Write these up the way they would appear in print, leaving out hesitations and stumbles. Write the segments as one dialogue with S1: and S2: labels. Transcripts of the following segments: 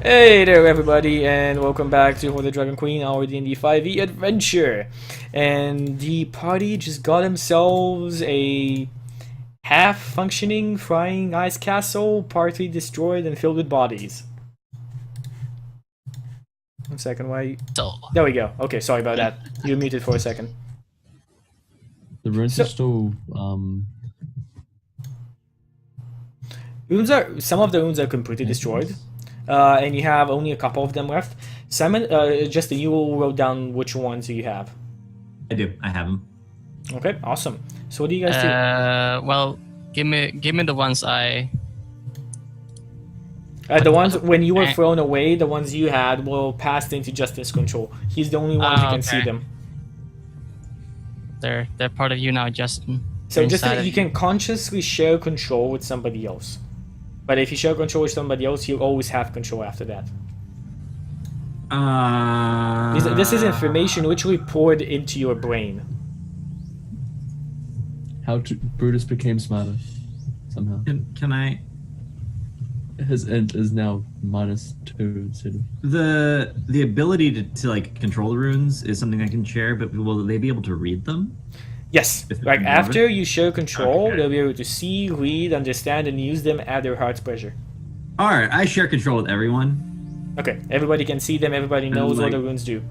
S1: Hey there everybody, and welcome back to Hoard the Dragon Queen, our D&D 5e adventure. And the party just got themselves a half-functioning frying ice castle, partly destroyed and filled with bodies. 1 second, why? There we go. Okay, sorry about that. You were muted for a second.
S2: The runes are still
S1: Some of the runes are completely destroyed. And you have only a couple of them left. Simon, Justin, you wrote down which ones you have.
S3: I do. I have them.
S1: Okay, awesome. So what do you guys do?
S4: Well, give me the ones I.
S1: The ones when you were thrown away, the ones you had will pass into Justin's control. He's the only one who can see them.
S4: They're part of you now, Justin.
S1: So Justin, you can consciously share control with somebody else. But if you share control with somebody else, you always have control after that. This is information literally poured into your brain.
S2: Brutus became smarter somehow.
S3: Can I?
S2: His int is now -2 instead of...
S3: The ability to like control the runes is something I can share, but will they be able to read them?
S1: Yes, like after you share control, they'll be able to see, read, understand, and use them at their heart's pleasure.
S3: Alright, I share control with everyone.
S1: Okay, everybody can see them, everybody knows what the runes do.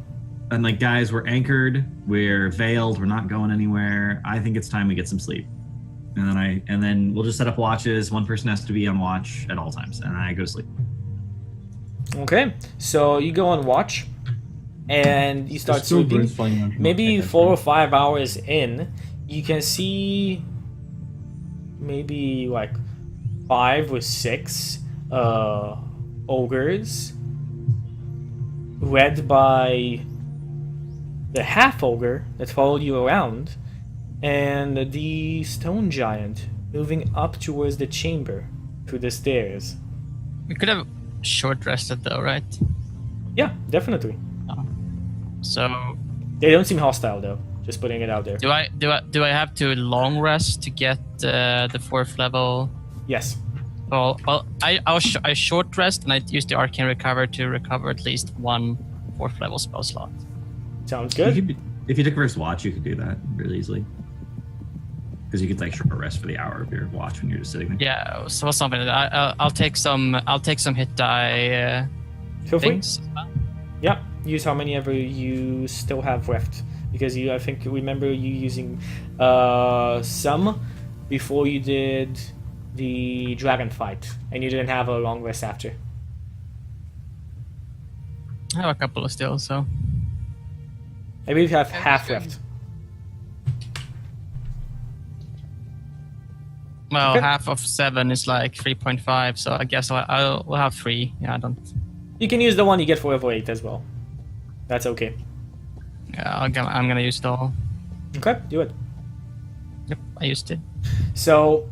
S3: And like, guys, we're anchored, we're veiled, we're not going anywhere. I think it's time we get some sleep. And then we'll just set up watches. One person has to be on watch at all times, and I go to sleep.
S1: Okay, so you go on watch. And you start sleeping. Maybe 4 or 5 hours in, you can see maybe like 5 or 6 ogres, led by the half ogre that followed you around, and the stone giant moving up towards the chamber through the stairs.
S4: We could have short rested though, right?
S1: Yeah, definitely.
S4: So
S1: they don't seem hostile though. Just putting it out there.
S4: Do I have to long rest to get the 4th level?
S1: Yes.
S4: Well, I short rest and I use the arcane recover to recover at least 1 4th level spell slot.
S1: Sounds good.
S3: If you took first watch, you could do that really easily. Because you could like short rest for the hour of your watch when you're just sitting there.
S4: Yeah, so something. I'll take some hit die things.
S1: Yeah, use how many ever you still have left, because I think remember you using some before you did the dragon fight, and you didn't have a long rest after.
S4: I have a couple of still, so
S1: Maybe you have half left.
S4: Well,
S1: okay.
S4: Half of 7 is like 3.5, so I guess we'll have 3. Yeah, I don't.
S1: You can use the one you get for level 8 as well. That's okay.
S4: Yeah, I'm gonna use it all.
S1: Okay, do it.
S4: Yep, I used it.
S1: So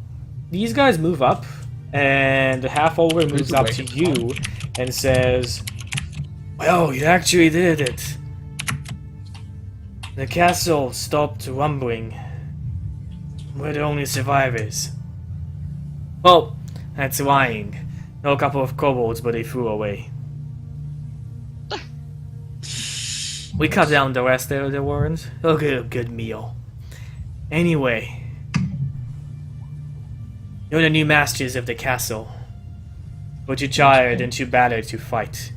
S1: these guys move up, and the half ogre moves up to you and says, "Well, you actually did it. The castle stopped rumbling. We're the only survivors." Well, that's lying. Know a couple of kobolds, but they flew away. We cut down the rest of the warrens. They'll get a good meal. Anyway, you're the new masters of the castle, but you're tired and too battered to fight.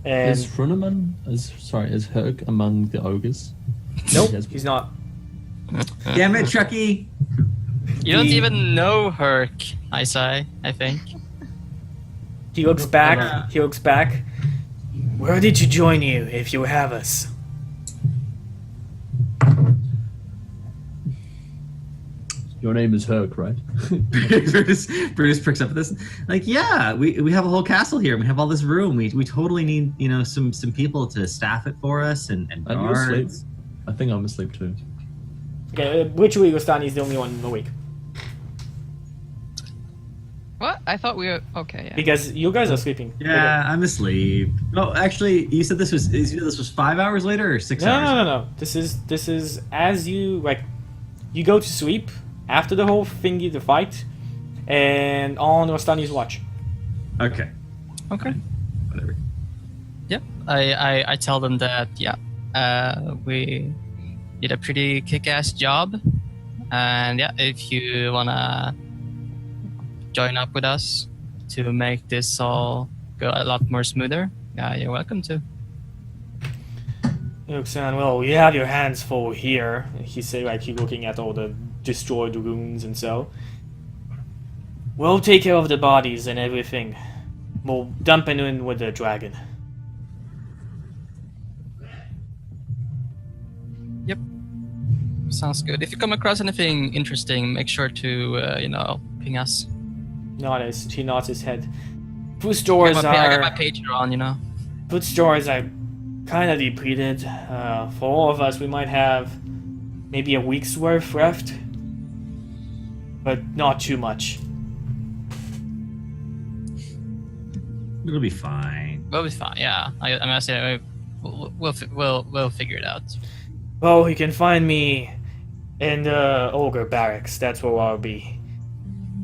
S1: And
S2: is is Herc among the ogres?
S1: Nope, he's not.
S3: Damn it, Chucky!
S4: You don't even know Herc, I think.
S1: He looks back. He looks back. Where did you join you, if you have us?
S2: Your name is Herc, right?
S3: Bruce pricks up at this. Like, yeah, we have a whole castle here. We have all this room. We totally need, some people to staff it for us and guards.
S2: I think I'm asleep too.
S1: Okay, literally Rostani is the only one awake.
S5: What? I thought we were okay. Yeah.
S1: Because you guys are sleeping.
S3: Yeah, I'm asleep. No, actually, you said this was 5 hours later or 6 hours?
S1: No. This is as you you go to sleep after the whole thingy, the fight, and on Rostani's watch.
S3: Okay.
S4: Okay.
S3: whatever.
S4: Yep. I tell them that we did a pretty kick-ass job, and yeah, if you wanna join up with us to make this all go a lot more smoother, you're welcome to.
S1: Luxan, well, you have your hands full here. He said, like, keep looking at all the destroyed ruins and so. We'll take care of the bodies and everything. We'll dump it in with the dragon.
S4: Yep. Sounds good. If you come across anything interesting, make sure to, ping us.
S1: He nods his head. Food
S4: I
S1: stores
S4: got my
S1: are...
S4: Patreon,
S1: Food stores are kind of depleted. For all of us, we might have maybe a week's worth left. But not too much.
S3: It'll be fine.
S4: We'll be fine. Yeah, I'm gonna say we'll figure it out.
S1: Well, you can find me in the ogre barracks. That's where I'll be.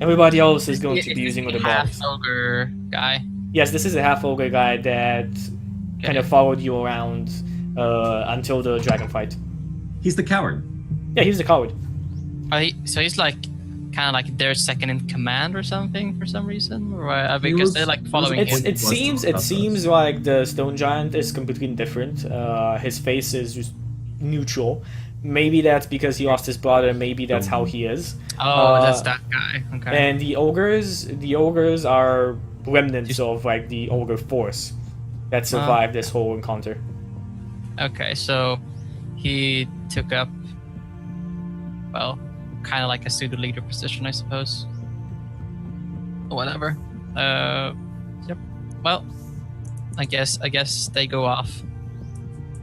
S1: Everybody else is going to be using the bodies.
S4: Half ogre guy.
S1: Yes, this is a half ogre guy that kind of followed you around until the dragon fight.
S3: He's the coward.
S1: Yeah, he's a coward.
S4: So he's like kind of like their second in command or something for some reason, or because they're like following him.
S1: It seems like the stone giant is completely different. His face is just neutral. Maybe that's because he lost his brother. Maybe that's how he is.
S4: Oh, that's that guy. Okay.
S1: And the ogres are remnants of like the ogre force that survived this whole encounter.
S4: Okay, so he took up, well, kind of like a pseudo leader position, I suppose. Whatever. Yep. Well, I guess they go off.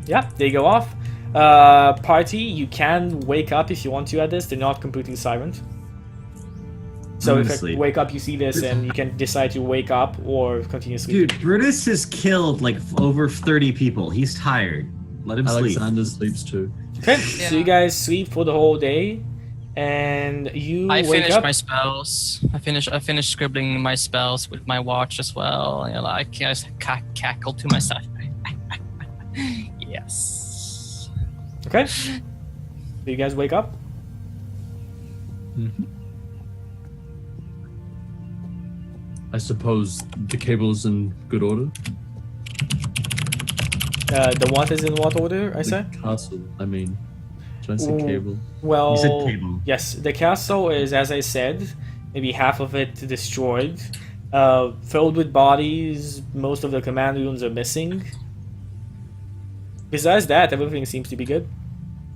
S1: Yeah, they go off. Party, you can wake up if you want to at this. They're not completely silent. So if you wake up, you see this, and you can decide to wake up or continue sleeping.
S3: Dude, Brutus has killed like over 30 people. He's tired. Let him sleep.
S2: Alexander sleeps too.
S1: Okay, so you guys sleep for the whole day, and
S4: I
S1: wake
S4: finished
S1: up.
S4: my spells. I finished scribbling my spells with my watch as well. And I just cackled to myself. Yes.
S1: Okay. So you guys wake up.
S2: Mm-hmm. I suppose the cable's in good order.
S1: The what is in what order? I say.
S2: Castle. I mean, did I say cable?
S1: Well,
S3: You said cable.
S1: yes. The castle is, as I said, maybe half of it destroyed, filled with bodies. Most of the command rooms are missing. Besides that, everything seems to be good.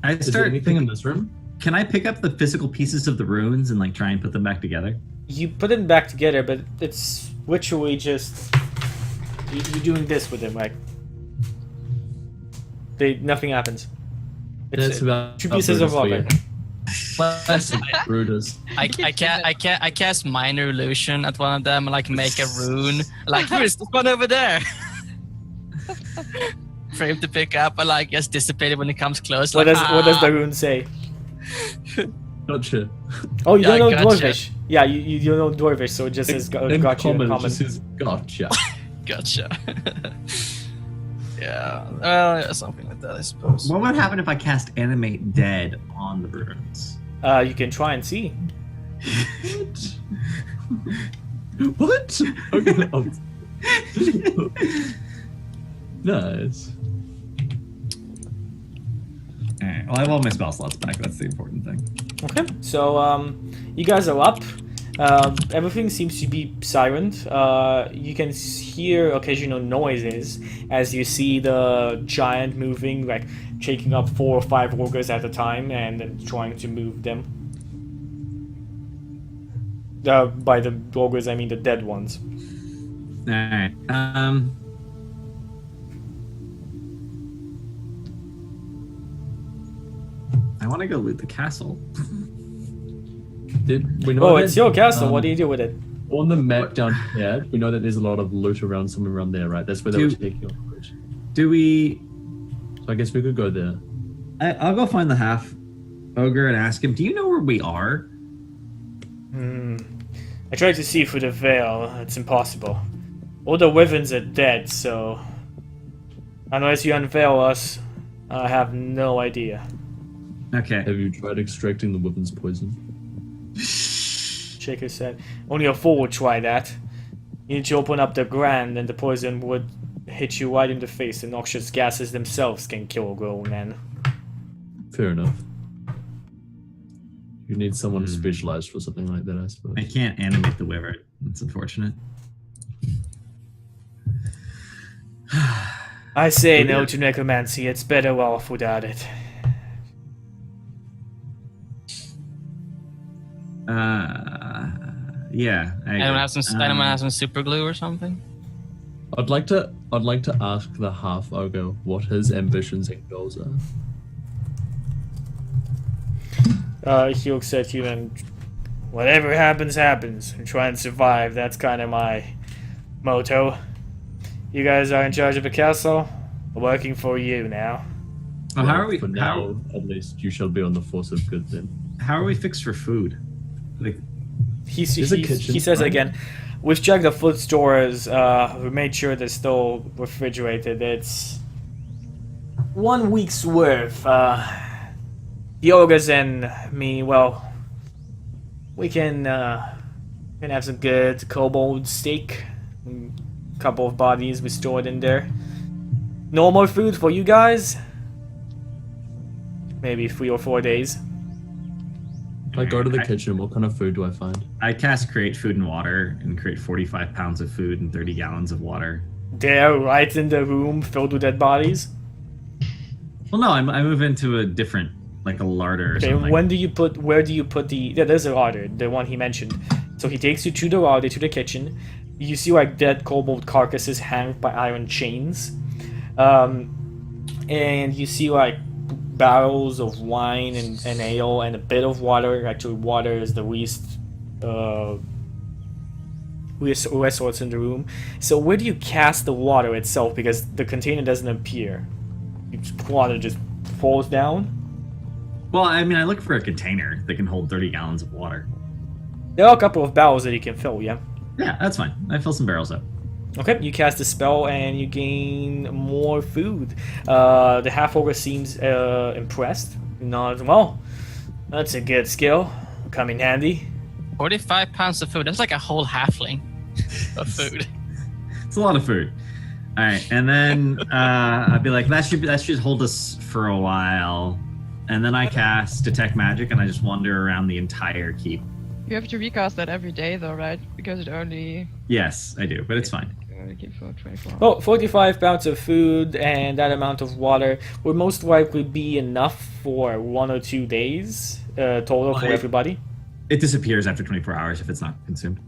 S2: Is there anything in this room?
S3: Can I pick up the physical pieces of the ruins and like try and put them back together?
S1: You put them back together, but it's literally just you're doing this with them, like nothing happens.
S2: That's about
S1: two pieces of rock.
S2: Classic Brutus.
S4: I cast minor illusion at one of them, like make a rune, like here's this one over there. For him to pick up, and like just dissipate it when it comes close.
S1: What
S4: Like,
S1: does the rune say?
S2: Gotcha.
S1: Oh, you don't know
S4: gotcha.
S1: Dwarvish. Yeah, you don't know Dwarvish, so it just says gotcha in common.
S2: It just says gotcha.
S4: Gotcha. Yeah, well, yeah, something like that, I suppose.
S3: What would happen if I cast Animate Dead on the ruins?
S1: You can try and see.
S2: What? Okay. Nice.
S3: Alright, well, I have all my spell slots back. That's the important thing.
S1: Okay, so you guys are up. Everything seems to be silent. You can hear occasional noises as you see the giant moving, like shaking up 4 or 5 ogres at a time and then trying to move them. By the ogres, I mean the dead ones.
S3: Alright, I want to go loot the castle.
S1: It's your castle. What do you do with it?
S2: On the map down here, we know that there's a lot of loot around somewhere around there, right? That's where they were taking your loot.
S3: Do we...
S2: So I guess we could go there.
S3: I'll go find the half ogre and ask him, do you know where we are?
S1: I tried to see through the veil. It's impossible. All the wyverns are dead, so unless you unveil us, I have no idea.
S3: Okay.
S2: Have you tried extracting the wyvern's poison?
S1: Shaker said. Only a fool would try that. You need to open up the gland and the poison would hit you right in the face. The noxious gases themselves can kill a grown man.
S2: Fair enough. You need someone specialized for something like that, I suppose.
S3: I can't animate the wyvern. That's unfortunate.
S1: I say no to necromancy. It's better off without it.
S3: Yeah.
S4: Anyone have some super glue or something?
S2: I'd like to ask the half ogre what his ambitions and goals are.
S1: He looks at you and whatever happens, happens. And try and survive. That's kind of my motto. You guys are in charge of the castle. We're working for you now.
S3: Well, how are we?
S2: For now, at least, you shall be on the force of good then.
S3: How are we fixed for food? Like,
S1: he says again, we've checked the food stores. We made sure they're still refrigerated. It's 1 week's worth. The ogres and me, well, we can have some good kobold steak. A couple of bodies we stored in there. Normal food for you guys? Maybe 3 or 4 days.
S2: If I go to the kitchen, what kind of food do I find?
S3: I cast create food and water and create 45 pounds of food and 30 gallons of water.
S1: There, right in the room filled with dead bodies?
S3: Well, no, I move into a different, like a larder or something.
S1: Where do you put the... Yeah, there's a larder, the one he mentioned. So he takes you to the larder, to the kitchen. You see like dead kobold carcasses hanged by iron chains. And you see like barrels of wine and ale and a bit of water. Actually, water is the least resource in the room. So where do you cast the water itself? Because the container doesn't appear. Water just falls down.
S3: Well, I mean, I look for a container that can hold 30 gallons of water.
S1: There are a couple of barrels that you can fill, yeah?
S3: Yeah, that's fine. I fill some barrels up.
S1: Okay, you cast a spell and you gain more food. The half-ogre seems impressed. Nods, well, that's a good skill. Come in handy.
S4: 45 pounds of food. That's like a whole halfling of food.
S3: It's a lot of food. All right, and then I'd be like, that should hold us for a while. And then I cast Detect Magic and I just wander around the entire keep.
S5: You have to recast that every day, though, right? Because it only...
S3: Yes, I do, but it's fine.
S5: Keep for 24 hours.
S1: Well, 45 pounds of food and that amount of water would most likely be enough for 1 or 2 days total for everybody.
S3: It disappears after 24 hours if it's not consumed.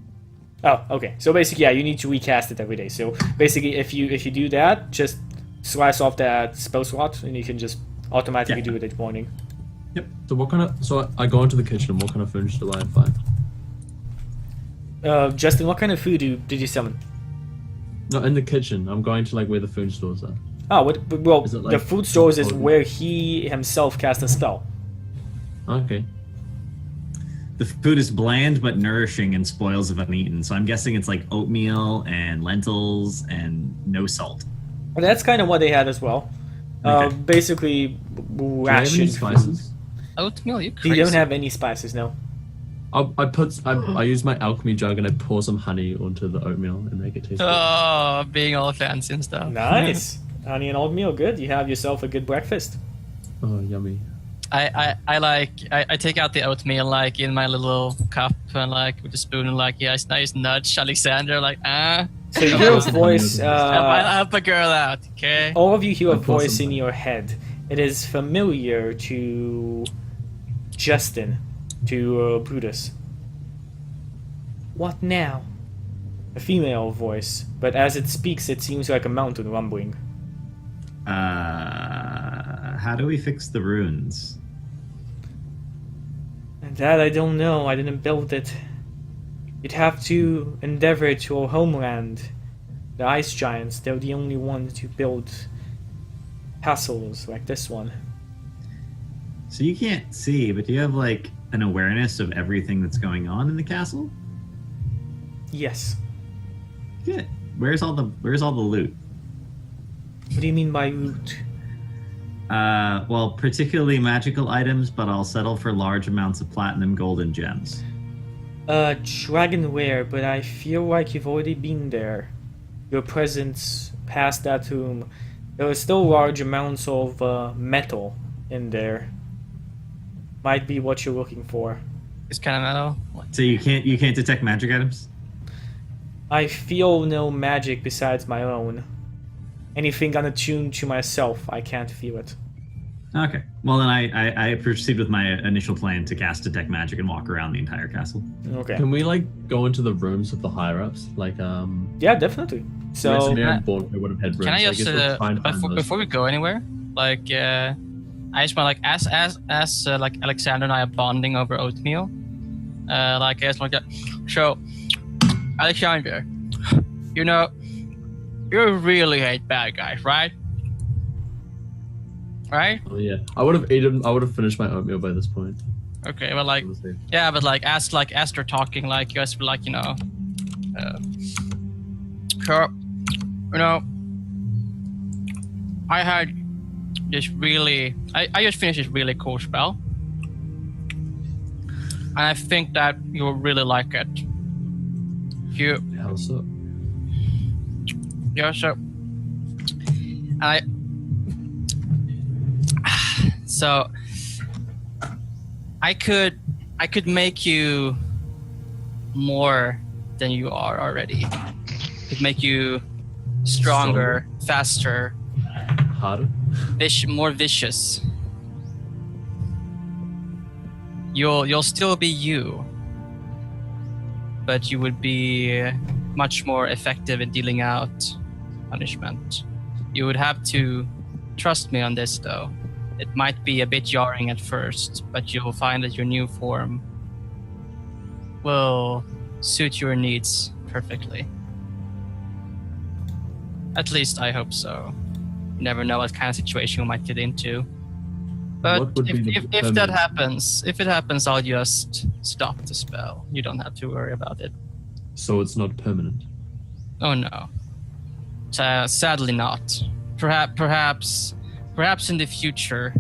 S1: Oh, okay. So basically, yeah, you need to recast it every day. So basically, if you do that, just slice off that spell slot and you can just automatically do it each morning.
S3: Yep.
S2: So what kind of? So I go into the kitchen. What kind of food do I find?
S1: Justin, what kind of food did you summon?
S2: No, in the kitchen. I'm going to like where the food stores are.
S1: Oh, well,
S2: Like
S1: the food stores is where he himself cast a spell.
S2: Okay.
S3: The food is bland but nourishing and spoils if uneaten. So I'm guessing it's like oatmeal and lentils and no salt.
S1: Well, that's kind of what they had as well.
S3: Okay.
S1: Basically,
S2: Do I have any
S1: ration
S2: spices?
S4: Oatmeal, you
S1: You
S4: crazy.
S1: don't have any spices, no.
S2: I use my alchemy jug and I pour some honey onto the oatmeal and make it taste good.
S4: Oh, being all fancy and stuff.
S1: Nice. Honey and oatmeal, good. You have yourself a good breakfast.
S2: Oh, yummy.
S4: I take out the oatmeal like in my little cup and like with a spoon and like nice nudge Alexander like
S1: So you hear a voice.
S4: I'll help a girl out, okay?
S1: All of you hear a
S2: I'll pour
S1: voice
S2: some-
S1: in your head. It is familiar to Justin, to Brutus. What now? A female voice, but as it speaks, it seems like a mountain rumbling.
S3: How do we fix the runes?
S1: And that I don't know. I didn't build it. You'd have to endeavor to your homeland. The ice giants, they're the only ones to build castles like this one.
S3: So you can't see, but do you have like an awareness of everything that's going on in the castle?
S1: Yes.
S3: Good. Where's all the loot?
S1: What do you mean by loot?
S3: Well, particularly magical items, but I'll settle for large amounts of platinum, gold, and gems.
S1: Dragonware, but I feel like you've already been there. Your presence past that room. There are still large amounts of metal in there. Might be what you're looking for.
S4: It's kind of metal.
S3: So you can't detect magic items?
S1: I feel no magic besides my own. Anything unattuned to myself, I can't feel it.
S3: Okay. Well, then I proceed with my initial plan to cast detect magic and walk around the entire castle.
S1: Okay.
S2: Can we like go into the rooms of the higher ups? Like
S1: Yeah, definitely. So
S2: Mercenary and Borneo would have had rooms.
S4: Can I
S2: so
S4: just
S2: guess we'll try and find those.
S4: before we go anywhere, like I just want like as like Alexander and I are bonding over oatmeal, like I just want to so Alexander, you know, you really hate bad guys, right? Right?
S2: Oh yeah, I would have eaten. I would have finished my oatmeal by this point.
S4: Okay, well, like,
S2: Honestly.
S4: yeah, but like as they're talking, like you guys were like, you know, so, you know, I had this really, I just finished this really cool spell, and I think that you will really like it. You,
S2: How so?
S4: yeah, so, so I could make you more than you are already. Could make you stronger, faster,
S2: Harder?
S4: more vicious. You'll still be you, but you would be much more effective in dealing out punishment. You would have to trust me on this, though. It might be a bit jarring at first, but you'll find that your new form will suit your needs perfectly. At least I hope so. You never know what kind of situation you might get into. But
S2: What would be the
S4: if that
S2: determinant?
S4: happens, I'll just stop the spell. You don't have to worry about it.
S2: So it's not permanent.
S4: Oh no. Sadly not. Perhaps in the future.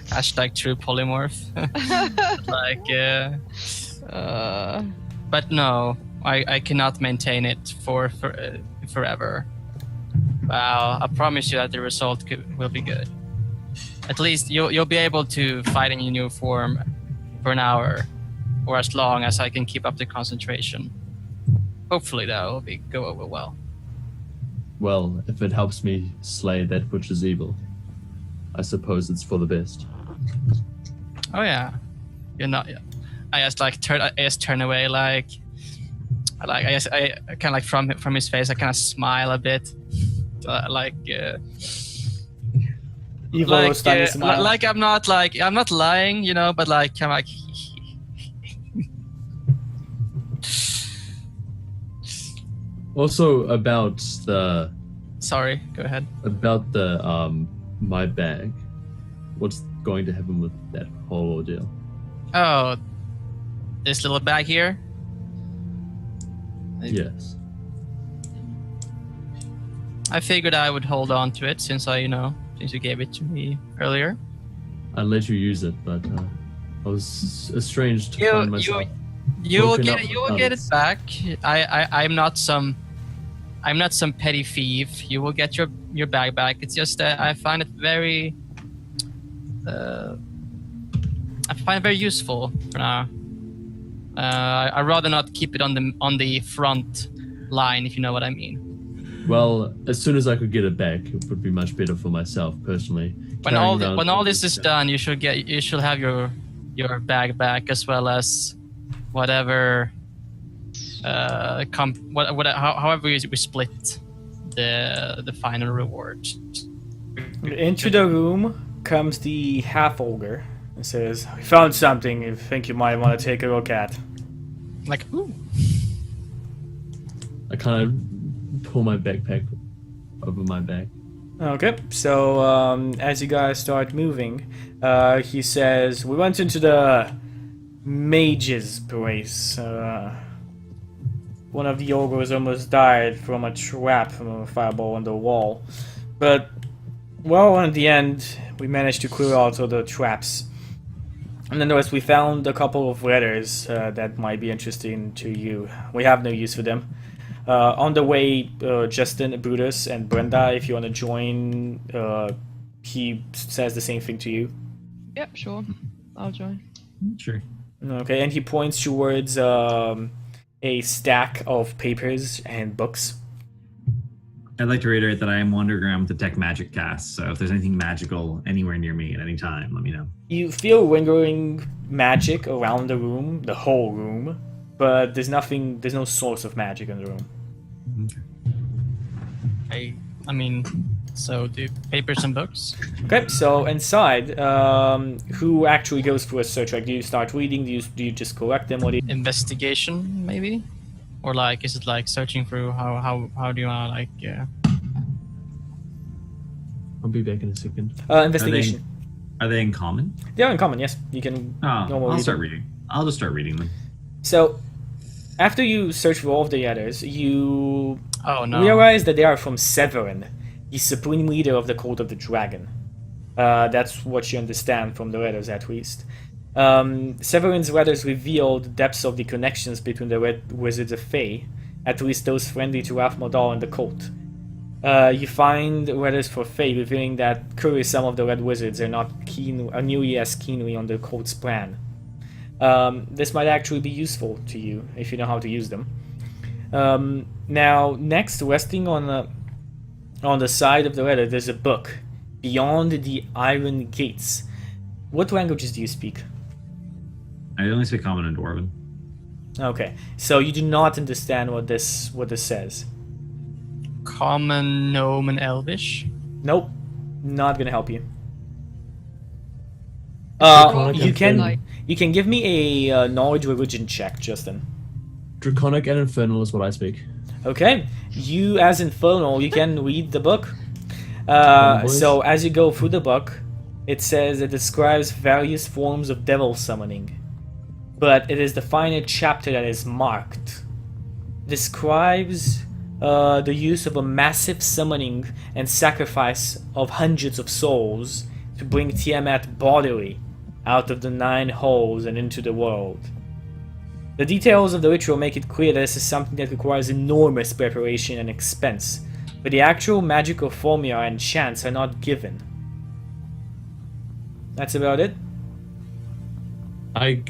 S4: Hashtag true polymorph. But no, I cannot maintain it for forever. Wow, I promise you that the result will be good. At least you'll be able to fight in your new form for an hour, or as long as I can keep up the concentration. Hopefully that will go over well.
S2: Well, if it helps me slay that which is evil, I suppose it's for the best.
S4: Oh yeah, you're not. I just turn away I kind of like from his face. I kind of smile a bit,
S1: evil stunning smile.
S4: like I'm not lying, you know, but like I'm like.
S2: Also about the
S4: Sorry, go ahead.
S2: my bag. What's going to happen with that whole ordeal?
S4: Oh, this little bag here.
S2: Yes.
S4: I figured I would hold on to it since you gave it to me earlier.
S2: I let you use it, but I was estranged to find myself.
S4: You will
S2: woken
S4: get
S2: up
S4: it. You will
S2: without
S4: get
S2: it.
S4: it back. I'm not some petty thief. You will get your bag back. It's just that I find it very useful for now. I'd rather not keep it on the front line, if you know what I mean.
S2: Well, as soon as I could get it back, it would be much better for myself personally.
S4: When all this is done, you should have your bag back, as well as whatever however we split the final reward.
S1: Into the room comes the half ogre and says, "We found something you think you might want to take a look at."
S4: Like, ooh.
S2: I kind of pull my backpack over my back.
S1: Okay, so as you guys start moving, he says, "We went into the mage's place. one of the ogres almost died from a trap from a fireball on the wall. But, well, in the end, we managed to clear out all the traps. And nonetheless, we found a couple of letters that might be interesting to you. We have no use for them. On the way, Justin, Brutus, and Brenda, if you want to join, he says the same thing to you.
S5: Yep, sure. I'll join.
S3: Sure.
S1: Okay, and he points towards a stack of papers and books.
S3: I'd like to reiterate that I am wandering around with detect magic cast, so if there's anything magical anywhere near me at any time, let me know.
S1: You feel lingering magic around the room, the whole room, but there's no source of magic in the room.
S3: Okay.
S4: I mean, so do papers and books.
S1: Okay, so inside, who actually goes for a search? Like, do you start reading? Do you just collect them? What do you...
S4: Investigation, maybe? Or like, is it like searching through? How do you want to like?
S2: I'll be back in a second.
S1: Investigation.
S3: Are they in common?
S1: They are in common. Yes, you can.
S3: I'll start reading. I'll just start reading them.
S1: So, after you search for all of the others, you realize that they are from Severin, the supreme leader of the Cult of the Dragon. That's what you understand from the letters, at least. Severin's letters reveal the depths of the connections between the Red Wizards of Fae, at least those friendly to Ralph Modal and the cult. You find letters for Fae revealing that currently some of the Red Wizards are nearly as keenly on the cult's plan. This might actually be useful to you if you know how to use them. Now, next, resting on the side of the letter, there's a book, Beyond the Iron Gates. What languages do you speak?
S3: I only speak Common and Dwarven.
S1: Okay, so you do not understand what this says.
S4: Common, Gnome, and Elvish.
S1: Nope, not gonna help you.
S2: Draconic
S1: You can give me a knowledge religion check, Justin.
S2: Draconic and Infernal is what I speak.
S1: Okay, you as Infernal, you can read the book.
S2: Boys.
S1: So as you go through the book, it says it describes various forms of devil summoning, but it is the final chapter that is marked. It describes the use of a massive summoning and sacrifice of hundreds of souls to bring Tiamat bodily out of the 9 holes and into the world. The details of the ritual make it clear that this is something that requires enormous preparation and expense, but the actual magical formula and chants are not given. That's about it.
S2: I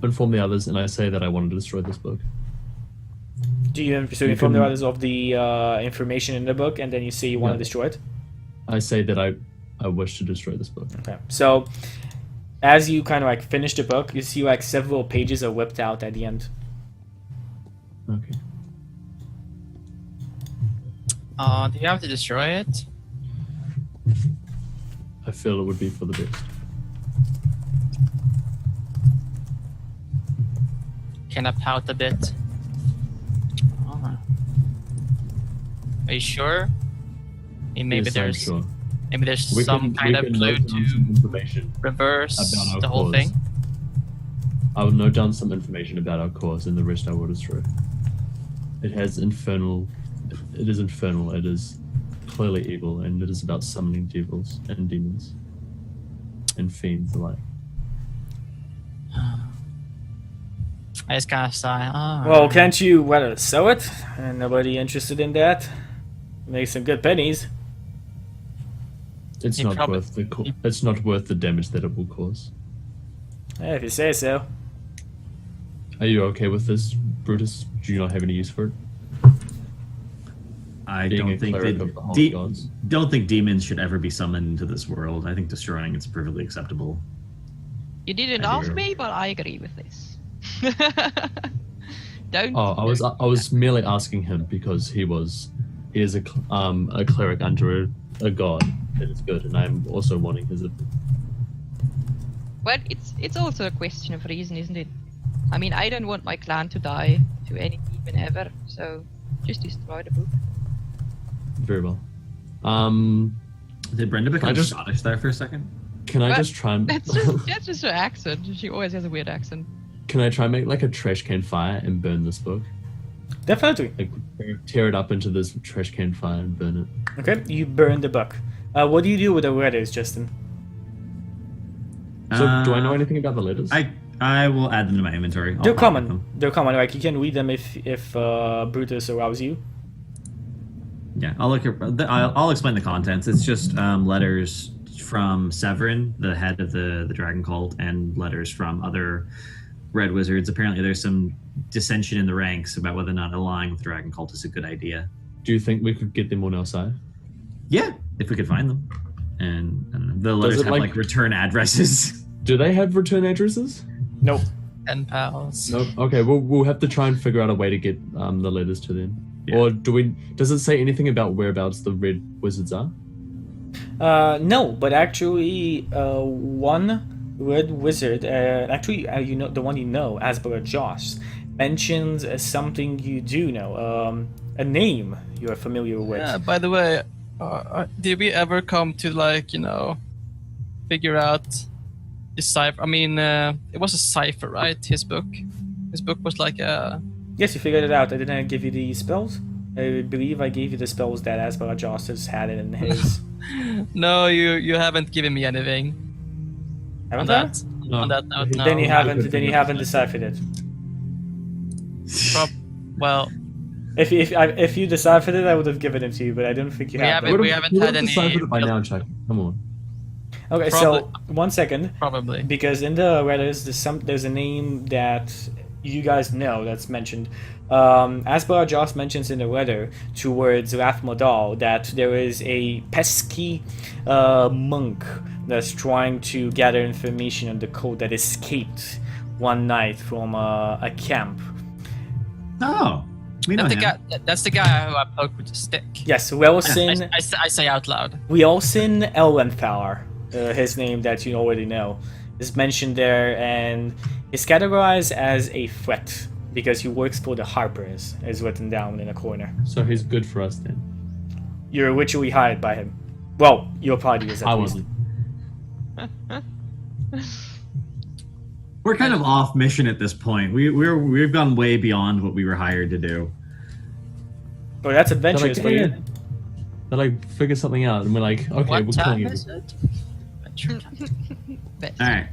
S2: inform the others and I say that I wanted to destroy this book.
S1: Do you inform the others of the information in the book, and then you say you want to destroy it?
S2: I say that I wish to destroy this book.
S1: Okay. So, as you kind of like finish the book, you see like several pages are whipped out at the end.
S2: Okay.
S4: Do you have to destroy it?
S2: I feel it would be for the best.
S4: Can I pout a bit? Oh. Are you sure? Maybe
S2: Yes, I'm
S4: there's
S2: sure.
S4: maybe there's
S2: We
S4: some kind of
S2: can
S4: clue
S2: note down some
S4: to
S2: information
S4: reverse
S2: about our
S4: the whole
S2: cause.
S4: thing.
S2: I will note down some information about our cause, and the rest I will destroy. It has infernal. It is infernal. It is clearly evil, and it is about summoning devils and demons and fiends alike.
S4: I just kind of sigh. Oh,
S1: Well, can't you sell it? And nobody interested in that. Make some good pennies.
S2: It's
S4: You
S2: not
S4: probably-
S2: worth the. It's not worth the damage that it will cause.
S1: Yeah, if you say so.
S2: Are you okay with this, Brutus? Do you not have any use for it?
S3: I
S2: Being a
S3: don't think
S2: cleric
S3: that
S2: of the holy gods.
S3: don't think demons should ever be summoned into this world. I think destroying it's perfectly acceptable.
S5: You didn't
S3: I
S5: ask
S3: hear.
S5: me, but I agree with this. Don't.
S2: Oh, I was merely asking him because he is a cleric under a god that is good, and I'm also wanting his.
S5: Well, it's also a question of reason, isn't it? I mean, I don't want my clan to die to any demon ever, so just destroy the book.
S2: Very well.
S3: Did Brenda become
S2: just-
S3: Scottish there for a second?
S2: Can I
S5: What?
S2: just try and
S5: That's just her accent. She always has a weird accent.
S2: can I try and make like a trash can fire and burn this book?
S1: Definitely.
S2: Like tear it up into this trash can fire and burn it.
S1: Okay, you burn the book. What do you do with the letters, Justin?
S2: So do I know anything about the letters?
S3: I will add them to my inventory. I'll
S1: They're
S3: probably
S1: common.
S3: them.
S1: They're common. Like you can read them if Brutus allows you.
S3: Yeah, I'll explain the contents. It's just letters from Severin, the head of the dragon cult, and letters from other red wizards. Apparently, there's some dissension in the ranks about whether or not allying with the dragon cult is a good idea.
S2: Do you think we could get them on our side?
S3: Yeah, if we could find them. And I don't know, the letters
S2: it,
S3: have
S2: like-
S3: like return addresses.
S2: Do they have return addresses?
S1: Nope.
S4: 10 pals.
S2: No. Okay, we'll have to try and figure out a way to get the letters to them.
S3: Yeah.
S2: Or does it say anything about whereabouts the red wizards are?
S1: No, but actually, one red wizard, you know, the one you know, Asbara Joss, mentions something you do know, a name you are familiar with.
S4: Yeah, by the way, did we ever come to, like, you know, figure out the cipher? I mean, it was a cipher, right? His book was like a...
S1: Yes, you figured it out. I didn't give you the spells. I believe I gave you the spells that Asbara Joss has had in his.
S4: No, you haven't given me anything on
S1: Haven't I?
S4: that.
S2: No.
S4: On that note, no.
S1: Then you haven't. Then you haven't deciphered it.
S4: Well,
S1: If you deciphered it, I would have given it to you, but I don't think you
S4: We
S1: have.
S4: haven't-
S1: it.
S4: we haven't had any-
S2: deciphered it by now, Chuck. Come on.
S1: Okay, so 1 second.
S4: probably.
S1: Because in the letters, there's a name that you guys know that's mentioned. Asbara Joss mentions in the letter towards Rathmodal that there is a pesky monk that's trying to gather information on the cult that escaped one night from a camp.
S3: Oh, we know
S4: That's
S3: him.
S4: the guy. That's the guy who I poked with the stick.
S1: Yes, Welsin,
S4: I say out loud.
S1: Welsin Elwenthaler, his name that you already know, is mentioned there, and is categorized as a threat because he works for the Harpers, is written down in a corner.
S2: So he's good for us then.
S1: You're ritually hired by him. Well, your party is at
S2: I
S1: least.
S2: wasn't.
S3: We're kind of off mission at this point. We've gone way beyond what we were hired to do.
S1: Oh, that's
S2: They're
S1: adventurous
S2: like,
S1: for you.
S2: "Yeah." They're like, figure something out, and we're like, okay,
S4: What
S2: we're
S4: time
S2: calling you.
S4: is it? Adventure time.
S5: Best.
S3: All right.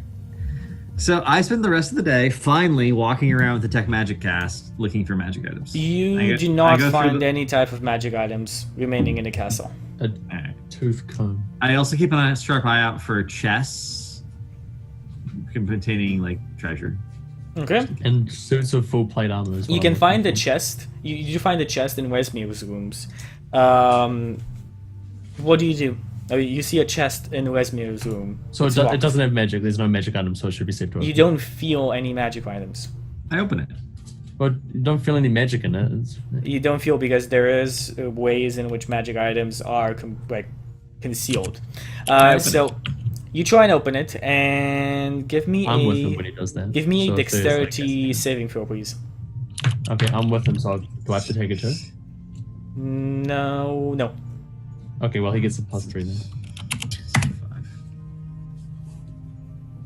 S3: So I spend the rest of the day finally walking around with the Tech Magic cast looking for magic items.
S1: You do
S3: I
S1: not
S3: go through
S1: find
S3: the-
S1: any type of magic items remaining in the castle.
S2: A
S3: All right.
S2: tooth comb.
S3: I also keep a sharp eye out for chests containing like treasure.
S1: Okay.
S2: And suits of full plate armor as well.
S1: You can find the chest. You find the chest in Wesmir's rooms. What do you do? Oh, you see a chest in Wesmir's room.
S2: So
S1: It's
S2: it
S1: locked.
S2: doesn't have magic. There's no magic item, so it should be safe to open.
S1: You don't feel any magic items.
S3: I open it.
S2: But you don't feel any magic in it.
S1: You don't feel because there is ways in which magic items are concealed. So you try and open it and give me
S2: I'm with him when
S1: a
S2: he does that.
S1: give me
S2: So
S1: a
S2: if there's, like,
S1: dexterity saving throw, please.
S2: Okay, I'm with him, so do I have to take it too?
S1: No.
S2: Okay, well he gets a +3 then.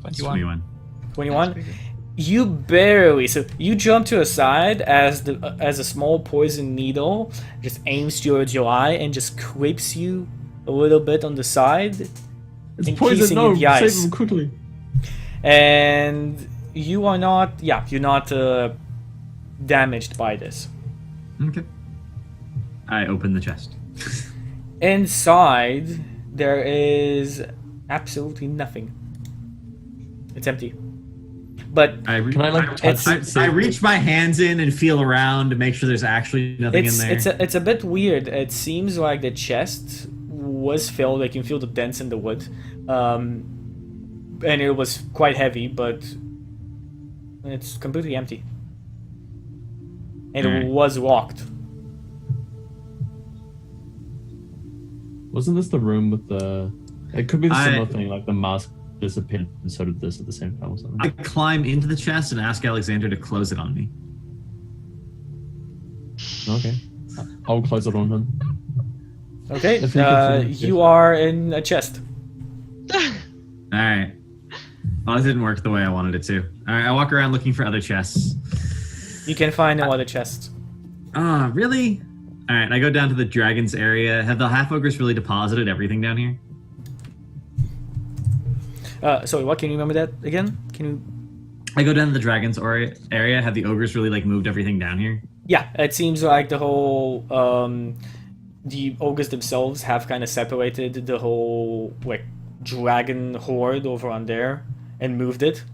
S3: 21.
S1: 21. You barely. So you jump to a side as a small poison needle just aims towards your eye and just clips you a little bit on the side,
S2: It's
S1: Encasing
S2: poison, no!
S1: in the ice.
S2: Save him quickly!
S1: and you are not. Yeah, you're not damaged by this.
S3: Okay. I open the chest.
S1: Inside there is absolutely nothing. It's empty. But
S2: Can I, like, touch it? See
S3: I
S2: if-
S3: reach my hands in and feel around to make sure there's actually nothing in there.
S1: it's a bit weird. It seems like the chest was filled. I can feel the dents in the wood, and it was quite heavy, but it's completely empty. And it
S3: Alright.
S1: was locked.
S2: Wasn't this the room with the... It could be the
S3: I-
S2: similar thing, like the mask disappeared and so did this at the same time or something.
S3: I climb into the chest and ask Alexander to close it on me.
S2: Okay. I'll close it on him.
S1: Okay,
S2: If you can feel it.
S1: you are in a chest.
S3: Alright. Well, it didn't work the way I wanted it to. Alright, I walk around looking for other chests.
S1: You can find no other chests.
S3: Ah, really? All right, I go down to the dragons area. Have the half ogres really deposited everything down here?
S1: Sorry, what? Can you remember that again? Can you?
S3: I go down to the dragons area. Have the ogres really like moved everything down here?
S1: Yeah, it seems like the whole the ogres themselves have kind of separated the whole like dragon horde over on there and moved it.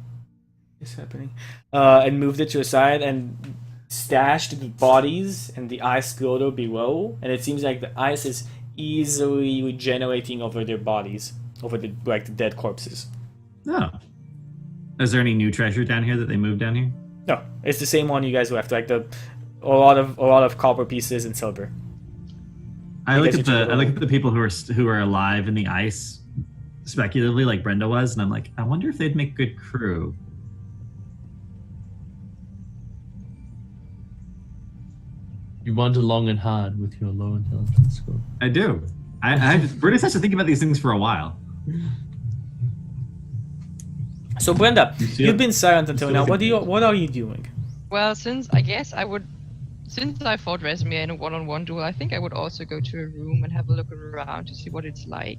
S1: What's happening? And moved it to a side and stashed the bodies and the ice grotto below. And it seems like the ice is easily regenerating over their bodies, over the like the dead corpses.
S3: Oh. Is there any new treasure down here that they moved down here?
S1: No, it's the same one you guys left. Like a lot of copper pieces and silver.
S3: I look at the people who are alive in the ice, speculatively, like Brenda was, and I'm like, I wonder if they'd make good crew.
S2: You wander long and hard with your low intelligence score.
S3: I do. Brutus has to think about these things for a while.
S1: So Brenda,
S2: see
S1: you've
S2: it?
S1: been silent until
S2: see
S1: now.
S2: it?
S1: What are you doing?
S5: Well, since I fought Resume in a one-on-one duel, I think I would also go to a room and have a look around to see what it's like.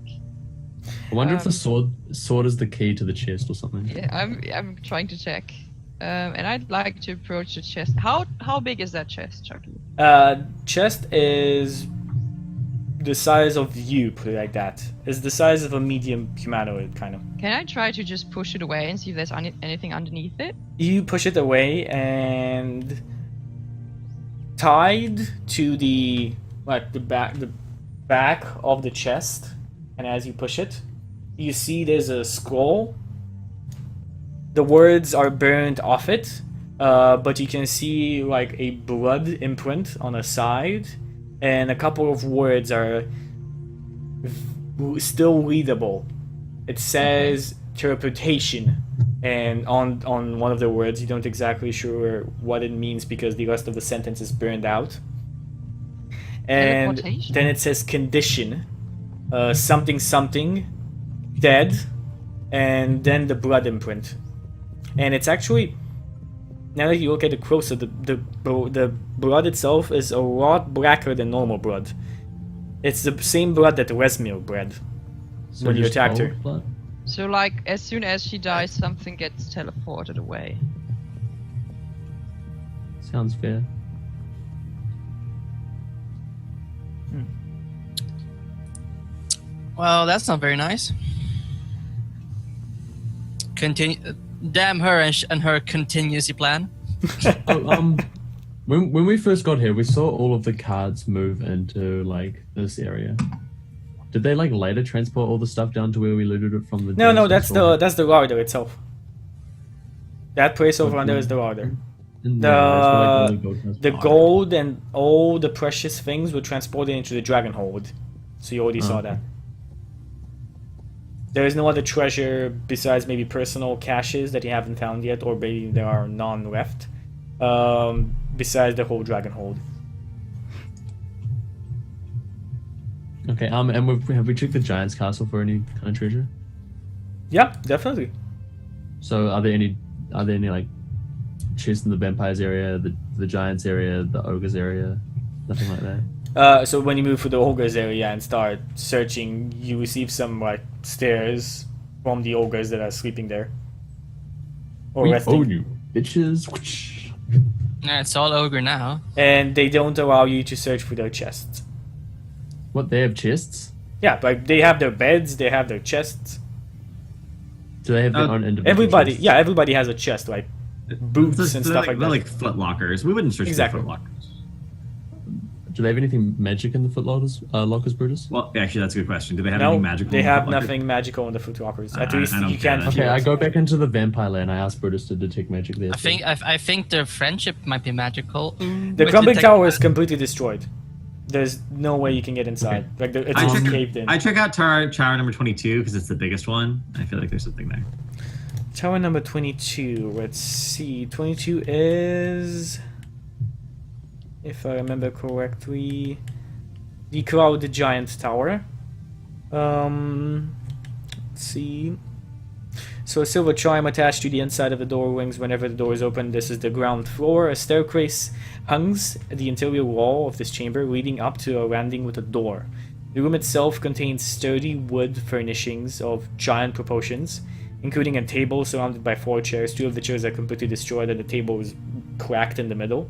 S2: I wonder if the sword is the key to the chest or something.
S5: Yeah, I'm trying to check. And I'd like to approach the chest. How big is that chest, Chucky?
S1: Chest is the size of you, put it like that. It's the size of a medium humanoid, kind of.
S5: Can I try to just push it away and see if there's anything underneath it?
S1: You push it away, and tied to the back of the chest, and as you push it, you see there's a scroll. The words are burned off it, but you can see like a blood imprint on a side, and a couple of words are still readable. It says interpretation, and on one of the words you don't exactly sure what it means because the rest of the sentence is burned out. And
S5: Teleportation?
S1: then it says condition, something something, dead, and then the blood imprint. And it's actually, now that you look at it closer, the blood itself is a lot blacker than normal blood. It's the same blood that Resmir bred
S2: So
S1: when you
S2: just
S1: attacked her.
S2: old blood?
S5: So like, as soon as she dies, something gets teleported away.
S2: Sounds fair.
S4: Well, that's not very nice. Continue. Damn her and her contingency plan.
S2: Oh, when we first got here, we saw all of the cards move into like this area. Did they like later transport all the stuff down to where we looted it from?
S1: No, that's the larder itself. That place over on there is the larder. The gold and all the precious things were transported into the dragon hold, so you already saw
S2: Okay.
S1: that. There is no other treasure besides maybe personal caches that you haven't found yet, or maybe there are none left. Besides the whole dragon hold.
S2: Okay, and have we checked the giant's castle for any kind of treasure?
S1: Yeah, definitely.
S2: So are there any like chests in the vampires area, the giants area, the ogres area, nothing like that?
S1: So when you move through the ogres area and start searching, you receive some like stares from the ogres that are sleeping there. Or
S2: We
S1: resting.
S2: own you, bitches.
S4: Yeah, it's all ogre now.
S1: And they don't allow you to search for their chests.
S2: What, they have chests?
S1: Yeah, but they have their beds, they have their chests.
S2: Do they have their own individual
S1: Everybody,
S2: chests?
S1: yeah, everybody has a chest, like boots and stuff like
S3: They're
S1: that.
S3: like foot lockers. We wouldn't search
S1: Exactly.
S3: for foot lockers.
S2: Do they have anything magic in the foot lockers, Brutus?
S3: Well, actually, that's a good question. Do they have
S1: No,
S3: anything magical?
S1: they
S3: in the
S1: have
S3: foot locker?
S1: nothing magical in the foot lockers. At
S3: I
S1: least
S3: don't
S1: you
S3: care
S1: can't
S3: then.
S1: feel
S2: Okay, I
S1: it.
S2: go back into the vampire land. I ask Brutus to detect magic there.
S4: I think their friendship might be magical.
S1: The crumbling tower is completely destroyed. There's no way you can get inside. Like it's
S3: I
S1: just
S3: check,
S1: caved in.
S3: I check out tower number 22 because it's the biggest one. I feel like there's something there.
S1: Tower number 22. Let's see. 22 is, if I remember correctly, the Cloud Giant Tower. Let's see. So a silver chime attached to the inside of the door rings whenever the door is open. This is the ground floor. A staircase hangs at the interior wall of this chamber, leading up to a landing with a door. The room itself contains sturdy wood furnishings of giant proportions, including a table surrounded by 4 chairs. 2 of the chairs are completely destroyed and the table is cracked in the middle.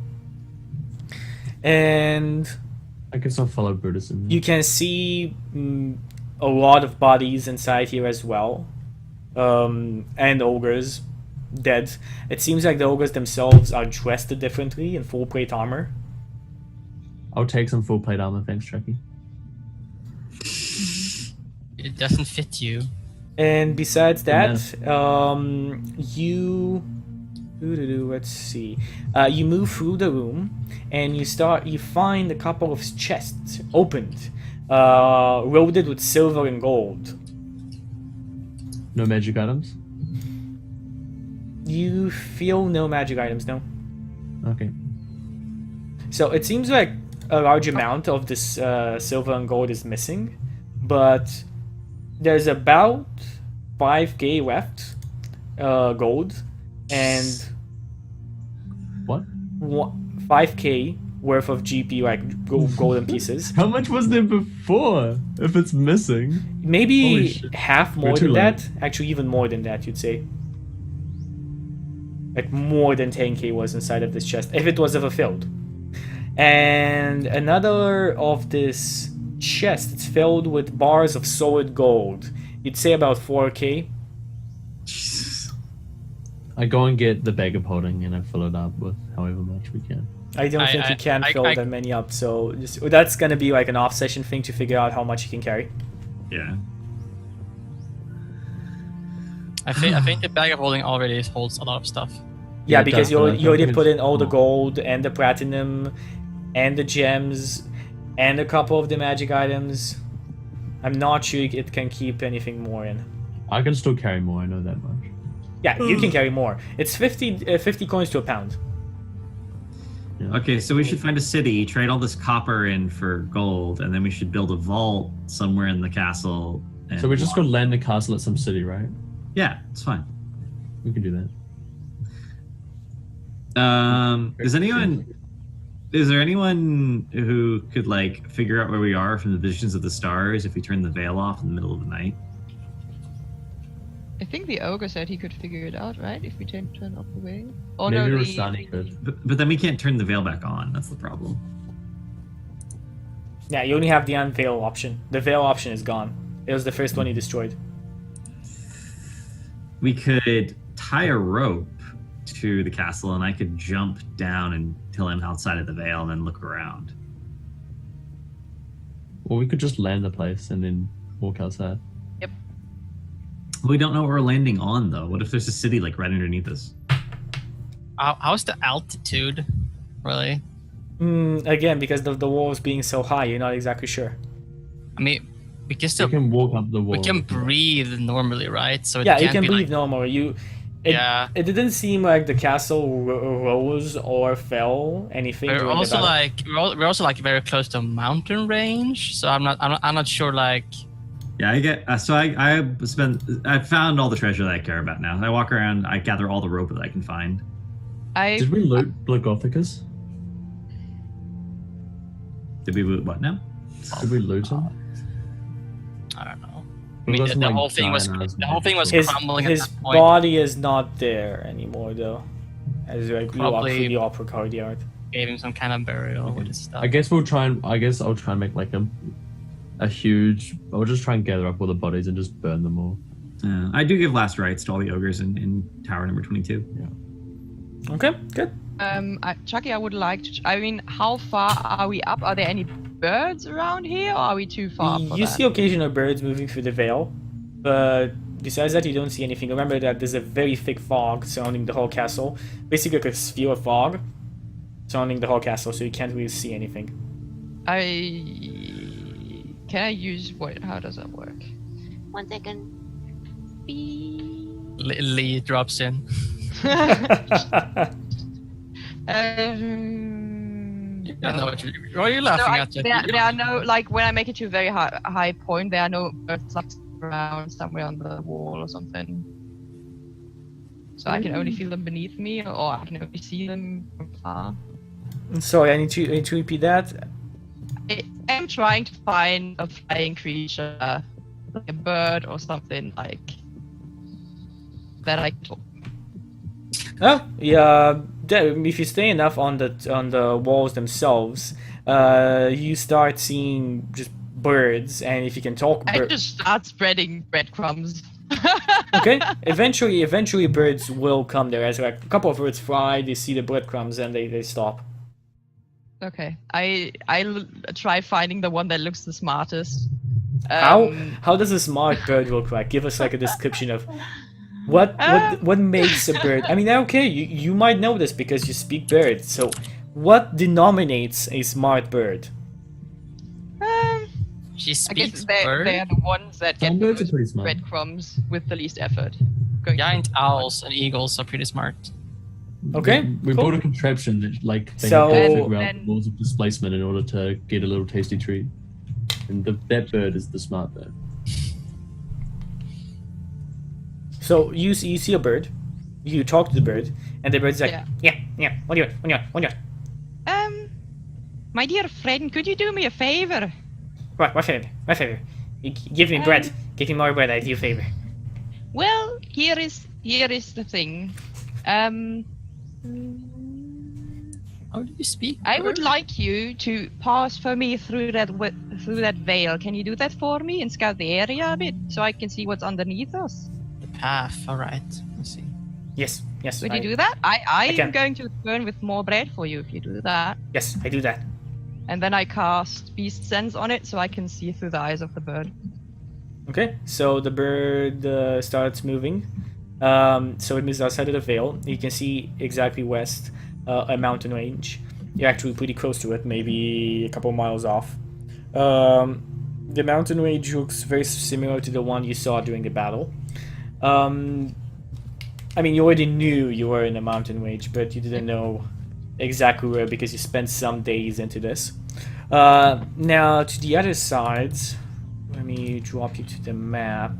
S1: And
S2: I guess I'll follow Buddhism.
S1: you can see a lot of bodies inside here as well. And ogres dead. It seems like the ogres themselves are dressed differently in full plate armor.
S2: I'll take some full plate armor, thanks, Chucky.
S4: It doesn't fit you.
S1: And besides that, you let's see. You move through the room and you find a couple of chests opened, loaded with silver and gold.
S2: No magic items?
S1: You feel no magic items, no.
S2: Okay.
S1: So it seems like a large amount of this silver and gold is missing, but there's about 5k left gold and
S2: What?
S1: 5k worth of GP, like golden pieces.
S2: How much was there before? If it's missing. Holy
S1: Maybe
S2: shit.
S1: half more
S2: We're too
S1: than
S2: late.
S1: that. Actually, even more than that, you'd say. Like more than 10k was inside of this chest, if it was ever filled. And another of this chest, it's filled with bars of solid gold. You'd say about 4k.
S2: I go and get the bag of holding and I fill it up with however much we can.
S1: I don't think you can fill that many up, so that's gonna be like an off-session thing to figure out how much you can carry.
S3: Yeah.
S4: I think the bag of holding already holds a lot of stuff.
S1: Yeah,
S2: Yeah,
S1: because you
S2: definitely.
S1: already put in all the
S2: Oh.
S1: gold and the platinum and the gems and a couple of the magic items. I'm not sure it can keep anything more in.
S2: I can still carry more, I know that much.
S1: Yeah, you can carry more. It's 50 coins to a pound.
S2: Yeah.
S3: Okay, so we should find a city, trade all this copper in for gold, and then we should build a vault somewhere in the castle. And
S2: So we're just gonna land the castle at some city, right?
S3: Yeah, it's fine.
S2: We can do that.
S3: Is there anyone who could like figure out where we are from the visions of the stars if we turn the veil off in the middle of the night?
S5: I think the ogre said he could figure it out, right? If we turn off the veil. Oh
S2: Maybe
S5: no,
S2: Rastani could.
S3: But then we can't turn the veil back on. That's the problem.
S1: Yeah, you only have the unveil option. The veil option is gone. It was the first one you destroyed.
S3: We could tie a rope to the castle, and I could jump down until I'm outside of the veil, and then look around.
S2: Or we could just land the place and then walk outside.
S3: We don't know what we're landing on, though. What if there's a city like right underneath us?
S4: How's the altitude, really?
S1: Again, because of the walls being so high, you're not exactly sure.
S4: I mean, we can
S2: We
S4: still
S2: can walk up the wall.
S4: we can breathe normally, right? So it
S1: Yeah, you
S4: can't
S1: can
S4: be
S1: breathe
S4: like,
S1: normal.
S4: Yeah.
S1: It didn't seem like the castle rose or fell anything.
S4: We're
S1: during the
S4: also
S1: battle.
S4: we're also like very close to a mountain range, so I'm not sure like.
S3: Yeah, I get. So I found all the treasure that I care about now. I walk around. I gather all the rope that I can find.
S2: Did we loot Blagothicus?
S3: Did we loot what now?
S2: Did we loot him?
S4: I don't know. I
S2: We
S4: mean,
S2: got some,
S4: the
S2: like,
S4: whole thing was
S2: giant
S4: crumbling
S1: his
S4: at that point.
S1: body is not there anymore, though. As like you walk
S4: Probably-
S1: through the opera courtyard.
S4: Gave him some kind of burial with his stuff.
S2: I guess I'll try and make like a huge. I'll just try and gather up all the bodies and just burn them all.
S3: I do give last rites to all the ogres in tower number 22.
S1: Okay, good.
S5: Chucky, I would like to. I mean, how far are we up? Are there any birds around here, or are we too far? For
S1: You
S5: that?
S1: see occasional birds moving through the veil, but besides that, you don't see anything. Remember that there's a very thick fog surrounding the whole castle. Basically, like a sphere of fog surrounding the whole castle, so you can't really see anything.
S5: Can I use what? How does that work? 1 second.
S4: Lee drops in. I know what are you laughing at?
S5: There are no, like, when I make it to a very high point, there are no birds like around somewhere on the wall or something. so I can only feel them beneath me, or I can only see them from far.
S1: Sorry, I need to repeat that.
S5: I am trying to find a flying creature, like a bird or something like that I can talk.
S1: Oh, yeah. If you stay enough on the walls themselves, you start seeing just birds, and if you can talk,
S5: I just start spreading breadcrumbs.
S1: okay. Eventually, birds will come there. As like a couple of birds fly, they see the breadcrumbs, and they stop.
S5: Okay, I try finding the one that looks the smartest.
S1: How does a smart bird look like? Give us like a description of what makes a bird. I mean, okay, you might know this because you speak bird. So, what denominates a smart bird?
S4: She
S5: I guess
S4: speaks
S5: they're
S4: bird.
S5: the ones that get
S2: Some
S5: the
S2: birds are
S5: most
S2: pretty smart.
S5: breadcrumbs with the least effort. Going to
S4: Giant
S5: be-
S4: owls and eagles are pretty smart.
S1: Okay,
S2: We
S1: cool.
S2: built a contraption that like they
S1: So-
S2: have to figure out
S5: Then-
S2: the laws of displacement in order to get a little tasty treat. And that bird is the smart bird.
S1: So you see a bird, you talk to the bird, and the bird's like,
S5: Yeah.
S1: yeah. What do you want?
S5: My dear friend, could you do me a favor?
S1: What favor? You give me bread. Give me more bread. I do you a favor.
S5: Well, here is the thing.
S4: How do you speak?
S5: I would
S4: bird?
S5: like you to pass for me through that veil. Can you do that for me and scout the area a bit so I can see what's underneath us?
S4: The path. All right. Let's see.
S1: Yes.
S5: Would you do that? I
S1: can.
S5: am going to return with more bread for you if you do that.
S1: Yes, I do that.
S5: And then I cast Beast Sense on it so I can see through the eyes of the bird.
S1: Okay, so the bird starts moving. So it moves outside of the veil. You can see exactly west a mountain range. You're actually pretty close to it, maybe a couple miles off. The mountain range looks very similar to the one you saw during the battle. I mean, you already knew you were in a mountain range, but you didn't know exactly where because you spent some days into this. Now, to the other sides, let me drop you to the map.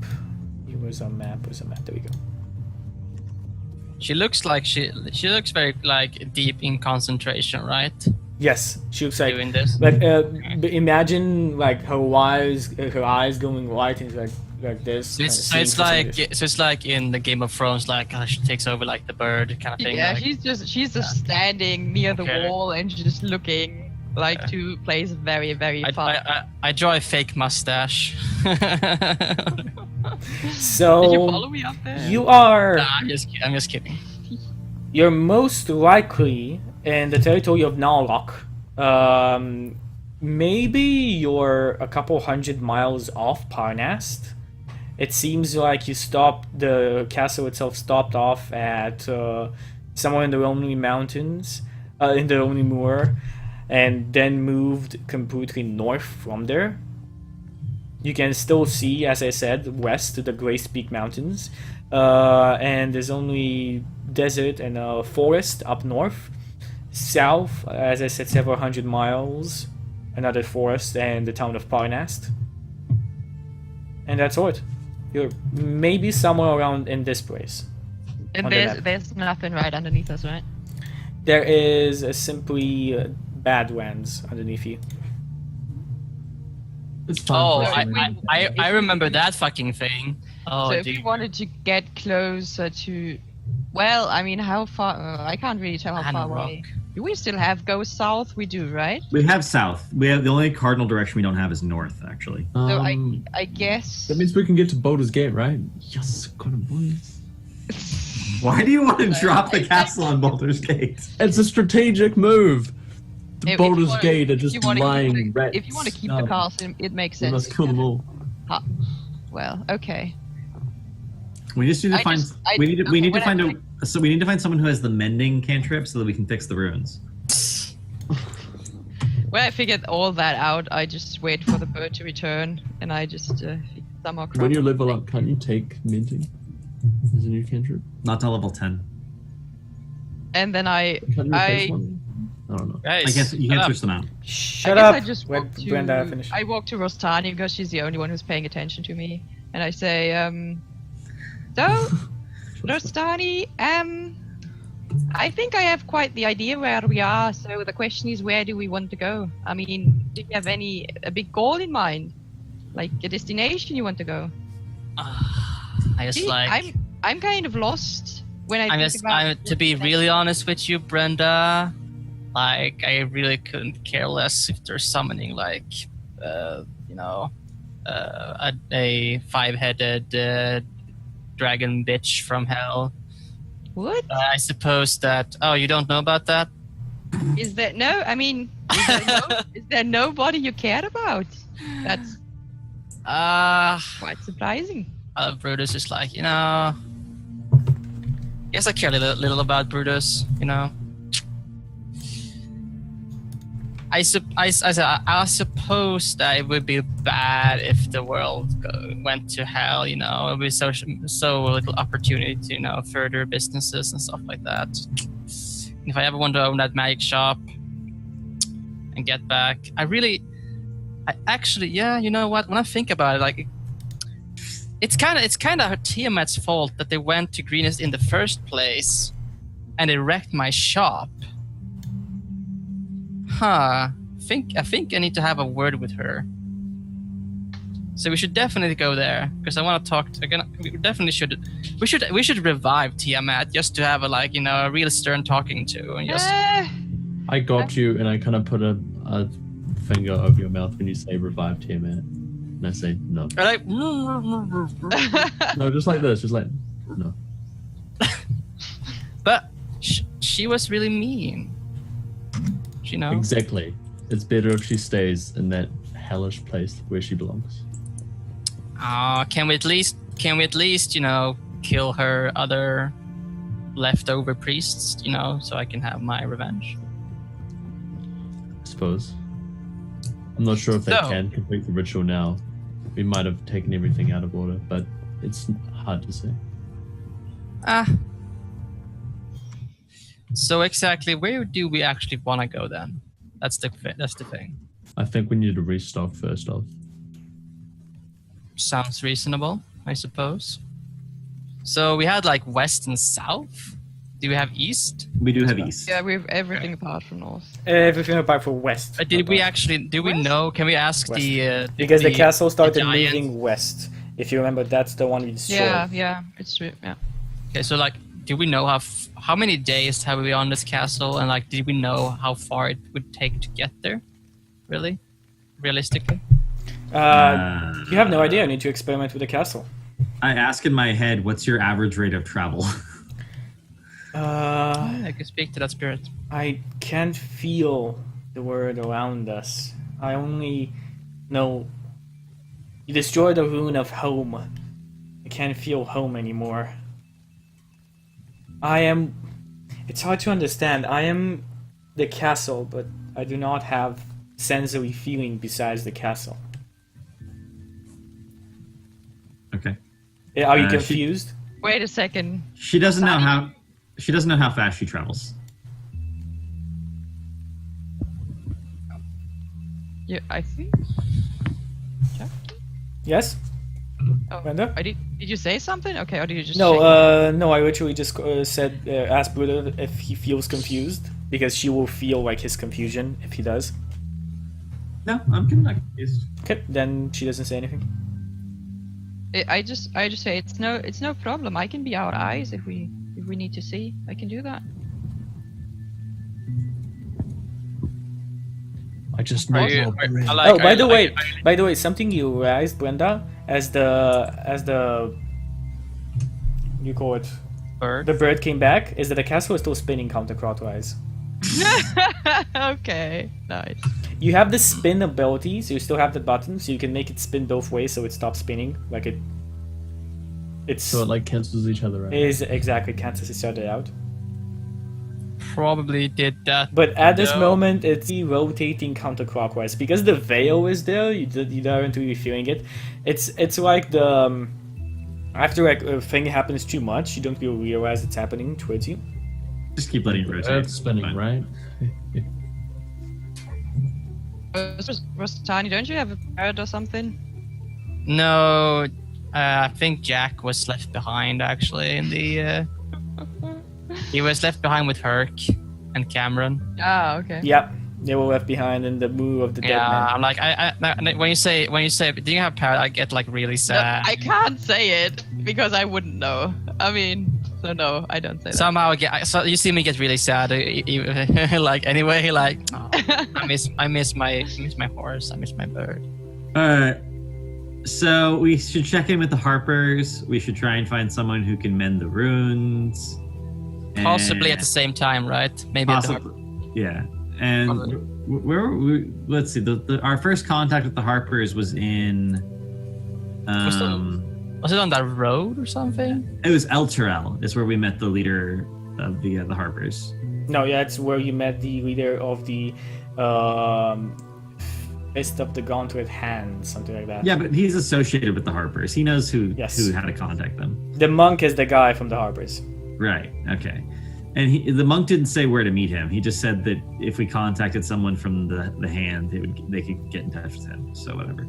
S1: Where's our map? There we go.
S4: She looks like she looks very like deep in concentration, right?
S1: Yes, she looks like
S4: Doing this.
S1: imagine like her eyes going white and like this.
S4: So
S1: kinda
S4: it's, so
S1: seeing
S4: it's
S1: for some
S4: like
S1: reason.
S4: so it's like in the Game of Thrones, like she takes over like the bird kind of thing.
S5: Yeah,
S4: like,
S5: she's just standing near the
S4: Okay.
S5: wall and just looking like to place very, very far.
S4: I draw a fake mustache.
S1: So
S5: Did you follow me up there?
S1: you are.
S4: Nah, I'm just kidding.
S1: You're most likely in the territory of Nalok. Maybe you're a couple hundred miles off Parnast. It seems like the castle itself stopped off at somewhere in the Lonely Mountains, in the Lonely Moor, and then moved completely north from there. You can still see, as I said, west to the Grace Peak Mountains, and there's only desert and a forest up north. South, as I said, several hundred miles, another forest and the town of Parnast. And that's it. You're maybe somewhere around in this place.
S5: And
S1: on the map.
S5: there's nothing right underneath us, right?
S1: There is simply Badlands underneath you.
S2: It's fine.
S4: Oh,
S2: for us to wait.
S4: I remember that fucking thing. Oh,
S5: so if
S4: dude.
S5: we wanted to get closer to, well, I mean, how far? I can't really tell how far
S4: Rock.
S5: away. Do we still have go south? We do, right?
S3: We have south. We have the only cardinal direction we don't have is north, actually.
S5: So
S2: Um,
S5: I guess.
S2: that means we can get to Baldur's Gate, right? Yes, got it, boys.
S3: Why do you want to drop the castle on Baldur's Gate?
S2: It's a strategic move. The
S5: If you
S2: Baldur's
S5: wanna-
S2: Gate are
S5: if
S2: just
S5: you wanna
S2: lying
S5: keep the-
S2: rats.
S5: If you want to keep
S2: No,
S5: the castle, it makes
S2: we
S5: sense.
S2: must kill them all.
S5: Well, okay.
S3: We just need to
S5: I
S3: find.
S5: just- I-
S3: we need to
S5: when I
S3: find
S5: think-
S3: a. So we need to find someone who has the mending cantrip so that we can fix the ruins.
S5: When I figured all that out, I just wait for the bird to return, and I just somehow.
S2: When you level up, can't you take minting as a new cantrip?
S3: Not till level 10.
S5: And then
S2: Can't you replace one? I don't know.
S4: Guys,
S3: I guess you
S4: shut
S3: can't
S4: up.
S3: switch them out.
S1: Shut
S5: I guess
S1: up.
S5: I just
S1: Let
S5: walk
S1: Brenda finish.
S5: I walk to Rostani because she's the only one who's paying attention to me, and I say, so Rostani, I think I have quite the idea where we are. So the question is, where do we want to go? I mean, do you have a big goal in mind, like a destination you want to go?
S4: I just
S5: See,
S4: like.
S5: I'm kind of lost when I think about.
S4: To be really honest with you, Brenda, like I really couldn't care less if they're summoning like, you know, a 5-headed dragon bitch from hell.
S5: What?
S4: I suppose that. Oh, you don't know about that?
S5: Is there no? I mean, is there nobody you care about? That's quite surprising.
S4: Brutus is like, you know. Yes, I care a little about Brutus, you know. I suppose that it would be bad if the world went to hell, you know. It would be so little opportunity to, you know, further businesses and stuff like that. If I ever want to own that magic shop and get back, I actually, yeah, you know what? When I think about it, like, it's kind of Tiamat's fault that they went to Greenest in the first place, and they wrecked my shop. Huh. I think I need to have a word with her. So we should definitely go there because I want to talk. We definitely should. We should revive Tiamat just to have a real stern talking to and just.
S2: I got you, and I kind of put a finger over your mouth when you say revive Tiamat, and I say no.
S4: Like,
S2: no, just like this, just like no.
S4: But she was really mean. You know?
S2: Exactly. It's better if she stays in that hellish place where she belongs.
S4: Can we at least, you know, kill her other leftover priests, you know, so I can have my revenge?
S2: I suppose. I'm not sure if they can complete the ritual now. We might have taken everything out of order, but it's hard to say.
S4: So exactly, where do we actually want to go then? That's the thing.
S2: I think we need to restock first off.
S4: Sounds reasonable, I suppose. So we had like west and south. Do we have east?
S3: We do have east.
S5: Yeah, we have everything apart from north.
S1: Everything apart from west.
S4: Did we actually? Do we know? Can we ask
S1: West.
S4: because
S1: the castle started
S4: giant...
S1: moving west. If you remember, that's the one we destroyed.
S5: Yeah, it's true. Yeah.
S4: Okay, so like, do we know how many days have we on this castle, and like, did we know how far it would take to get there? Really, realistically?
S1: You have no idea. I need to experiment with the castle.
S3: I ask in my head, what's your average rate of travel?
S4: I can speak to that spirit.
S1: I can't feel the world around us. I only know you destroyed the rune of home. I can't feel home anymore. It's hard to understand. I am the castle, but I do not have sensory feeling besides the castle.
S3: Okay.
S1: Are you confused?
S5: Wait a second.
S3: She doesn't know how fast she travels.
S5: Yeah, I think.
S1: Yes?
S5: Oh,
S1: Brenda?
S5: did you say something? Okay, or did you just
S1: No, I literally just asked Buddha if he feels confused, because she will feel like his confusion if he does.
S3: No, I'm confused.
S1: Okay, then she doesn't say anything.
S5: I just say it's no problem. I can be our eyes if we need to see. I can do that.
S2: I just know more bread.
S1: By the way, something you realized, Brenda, as the you call it
S4: Bird.
S1: the bird came back, is that the castle is still spinning counterclockwise.
S5: Okay, nice.
S1: You have the spin ability, so you still have the button, so you can make it spin both ways, so it stops spinning. Like it's
S2: So it like cancels each other out.
S1: is exactly cancels each other out.
S4: Probably did that.
S1: But at this moment, it's rotating counterclockwise because the veil is there. You aren't really feeling it. It's like the after like a thing happens too much, you don't really realize it's happening towards you.
S3: Just keep letting it rotate.
S2: It's spinning,
S3: Fine.
S2: right?
S5: Rostani, don't you have a bird or something?
S4: No, I think Jack was left behind actually in the. He was left behind with Herc and Cameron.
S5: Ah, okay.
S1: Yep, they were left behind in the move of the dead
S4: Yeah,
S1: man.
S4: I'm like when you say do you have power? I get like really
S5: No,
S4: sad.
S5: I can't say it because I wouldn't know. I mean, so no, I don't say that.
S4: Somehow so you see me get really sad. Like anyway, like oh, I miss my horse. I miss my bird.
S3: Alright. So we should check in with the Harpers. We should try and find someone who can mend the runes.
S4: Possibly at the same time, right? Maybe at the
S3: Possibly. Yeah. And
S4: Probably.
S3: where were we? Let's see. Our first contact with the Harpers was in.
S4: Was it on that road or something?
S3: It was El Terrell. Is where we met the leader of the Harpers.
S1: No, yeah, it's where you met the leader of the Fist of the Gauntlet Hand, something like that.
S3: Yeah, but he's associated with the Harpers. He knows who
S1: Yes.
S3: how to contact them.
S1: The monk is the guy from the Harpers.
S3: Right. Okay. And the monk didn't say where to meet him. He just said that if we contacted someone from the hand, they could get in touch with him. So whatever.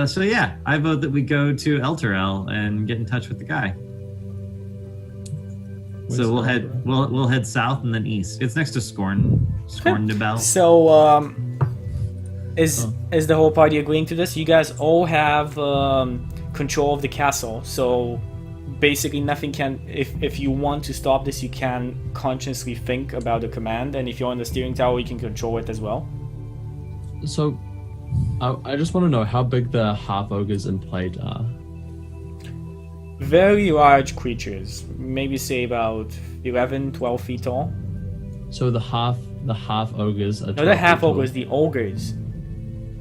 S3: So yeah, I vote that we go to El Terrell and get in touch with the guy. So we'll head south and then east. It's next to Scornebel.
S1: So, is the whole party agreeing to this? You guys all have control of the castle, so basically nothing can. If you want to stop this, you can consciously think about the command, and if you're on the steering tower, you can control it as well.
S2: So, I just want to know how big the half ogres in plate are.
S1: Very large creatures, maybe say about 11, 12 feet tall.
S2: So the half ogres are.
S1: No, the half ogres, the ogres.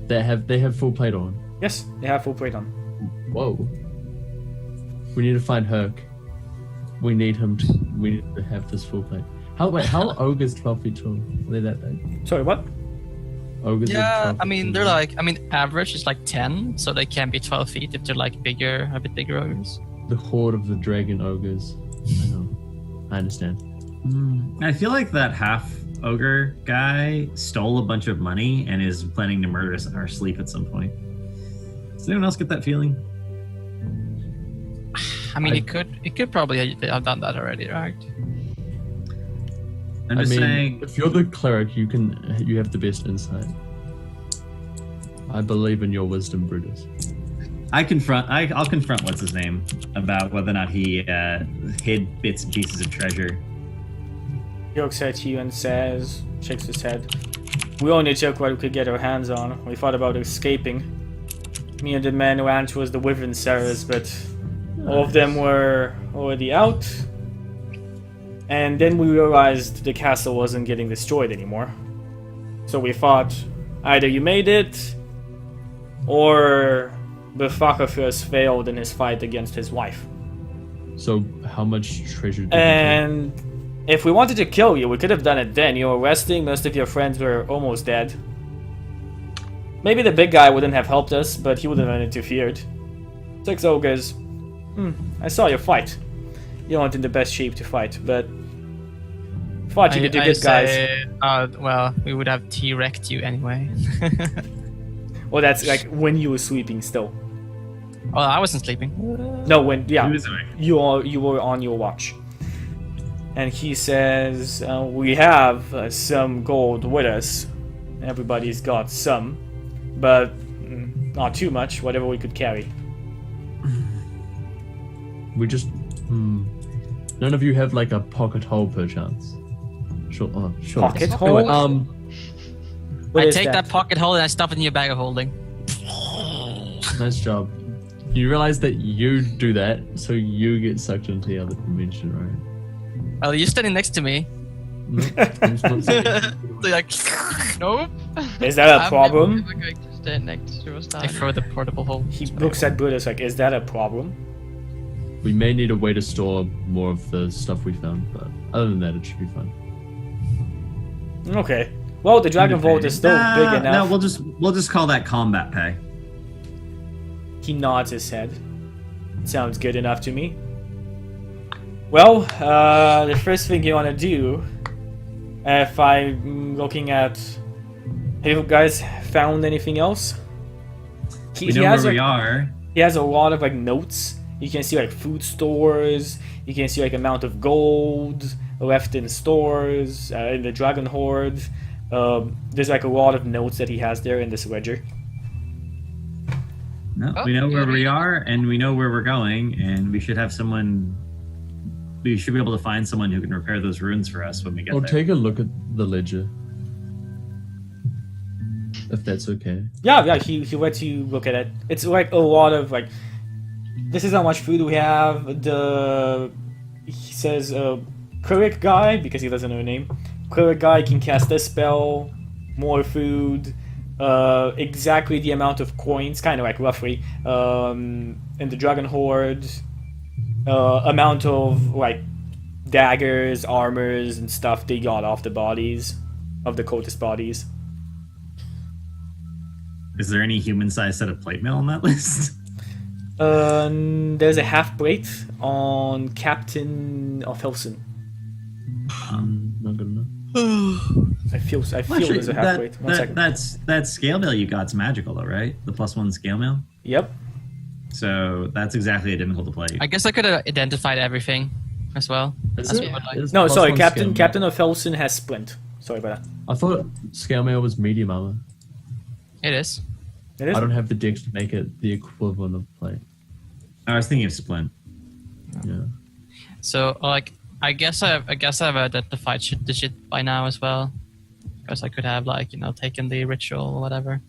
S2: They have full plate on.
S1: Yes, they have full plate on.
S2: Whoa. We need to find Herc. We need to have this full plate. How are ogres 12 feet tall? Are they that big?
S1: Sorry, what?
S2: Ogres are
S4: Yeah,
S2: 12
S4: I mean
S2: feet
S4: they're
S2: tall.
S4: like average is like 10, so they can be 12 feet if they're like a bit bigger ogres.
S2: The Hoard of the Dragon Ogres. I know. I understand.
S3: I feel like that half ogre guy stole a bunch of money and is planning to murder us in our sleep at some point. Does anyone else get that feeling?
S4: I mean, it could probably have done that already, right?
S3: I'm just saying.
S2: if you're the cleric, you have the best insight. I believe in your wisdom, Brutus.
S3: I'll confront what's his name about whether or not he hid bits and pieces of treasure.
S1: He looks at you and says, shakes his head. We only took what we could get our hands on. We thought about escaping. Me and the man who ran towards the Wyvern Sarahs, but all of them were already out. And then we realized the castle wasn't getting destroyed anymore. So we thought either you made it, or Befakafus failed in his fight against his wife.
S2: So how much treasure did
S1: And if we wanted to kill you, we could have done it then. You were resting, most of your friends were almost dead. Maybe the big guy wouldn't have helped us, but he wouldn't have interfered. 6 ogres. I saw you fight. You weren't in the best shape to fight, but thought you could do good, guys.
S4: Well, we would have T-wrecked you anyway.
S1: Well, that's like when you were sleeping still.
S4: Well, I wasn't sleeping.
S1: No, when
S3: He was awake.
S1: you were on your watch. And he says, we have some gold with us. Everybody's got some, but not too much. Whatever we could carry.
S2: We just none of you have like a pocket hole perchance. Sure.
S1: Pocket
S2: Anyway,
S1: hole? What
S4: I
S1: is
S4: take that pocket hole and I stuff it in your bag of holding.
S2: Nice job. You realize that you do that, so you get sucked into the other dimension, right?
S4: Well, you're standing next to me.
S2: No, I'm just not saying.
S4: So you're like,
S5: Nope.
S1: Is that a
S5: I'm
S1: problem?
S5: never going to stand next to a star.
S4: I throw the portable hole.
S1: He looks at Brutus like, is that a problem?
S2: We may need a way to store more of the stuff we found, but other than that, it should be fine.
S1: Okay. Well, the Dragon Vault is still big enough.
S3: No, we'll just call that combat pay.
S1: He nods his head. Sounds good enough to me. Well, the first thing you want to do, if I'm looking at... Have you guys found anything else? He,
S3: We
S1: he
S3: know where
S1: has
S3: we
S1: like,
S3: are.
S1: he has a lot of like notes. You can see like food stores. You can see like amount of gold left in stores in the Dragon Hoard. There's like a lot of notes that he has there in this ledger.
S3: No,
S5: Oh,
S3: we know where
S5: good.
S3: we are, and we know where we're going, and we should have someone. We should be able to find someone who can repair those ruins for us when we get
S2: I'll
S3: there.
S2: take a look at the ledger. If that's okay.
S1: Yeah, he lets you look at it. It's like a lot of like, this is how much food we have. He says cleric guy, because he doesn't know a name. Cleric guy can cast a spell, more food, exactly the amount of coins, kind of like roughly, in the Dragon Hoard, amount of like daggers, armors, and stuff they got off the bodies of the cultist bodies.
S3: Is there any human-sized set of plate mail on that list?
S1: There's a half plate on Captain of Helson.
S2: Not good enough.
S1: I feel
S3: Actually,
S1: there's a half plate. One second.
S3: that scale mail you got's magical, though, right? The +1 scale mail.
S1: Yep.
S3: So that's exactly identical to plate.
S4: I guess I could have identified everything as well.
S2: Is
S4: That's
S2: it?
S4: what I-
S2: It's
S1: No,
S2: plus
S1: sorry,
S2: one
S1: Captain
S2: scale mail.
S1: Captain of Helson has splint. Sorry about that.
S2: I thought scale mail was medium armor.
S4: It is.
S1: It is.
S2: I don't have the dex to make it the equivalent of plate.
S3: I was thinking of splint.
S2: Yeah.
S4: So like I guess I've identified the shit by now as well, because I could have like taken the ritual or whatever.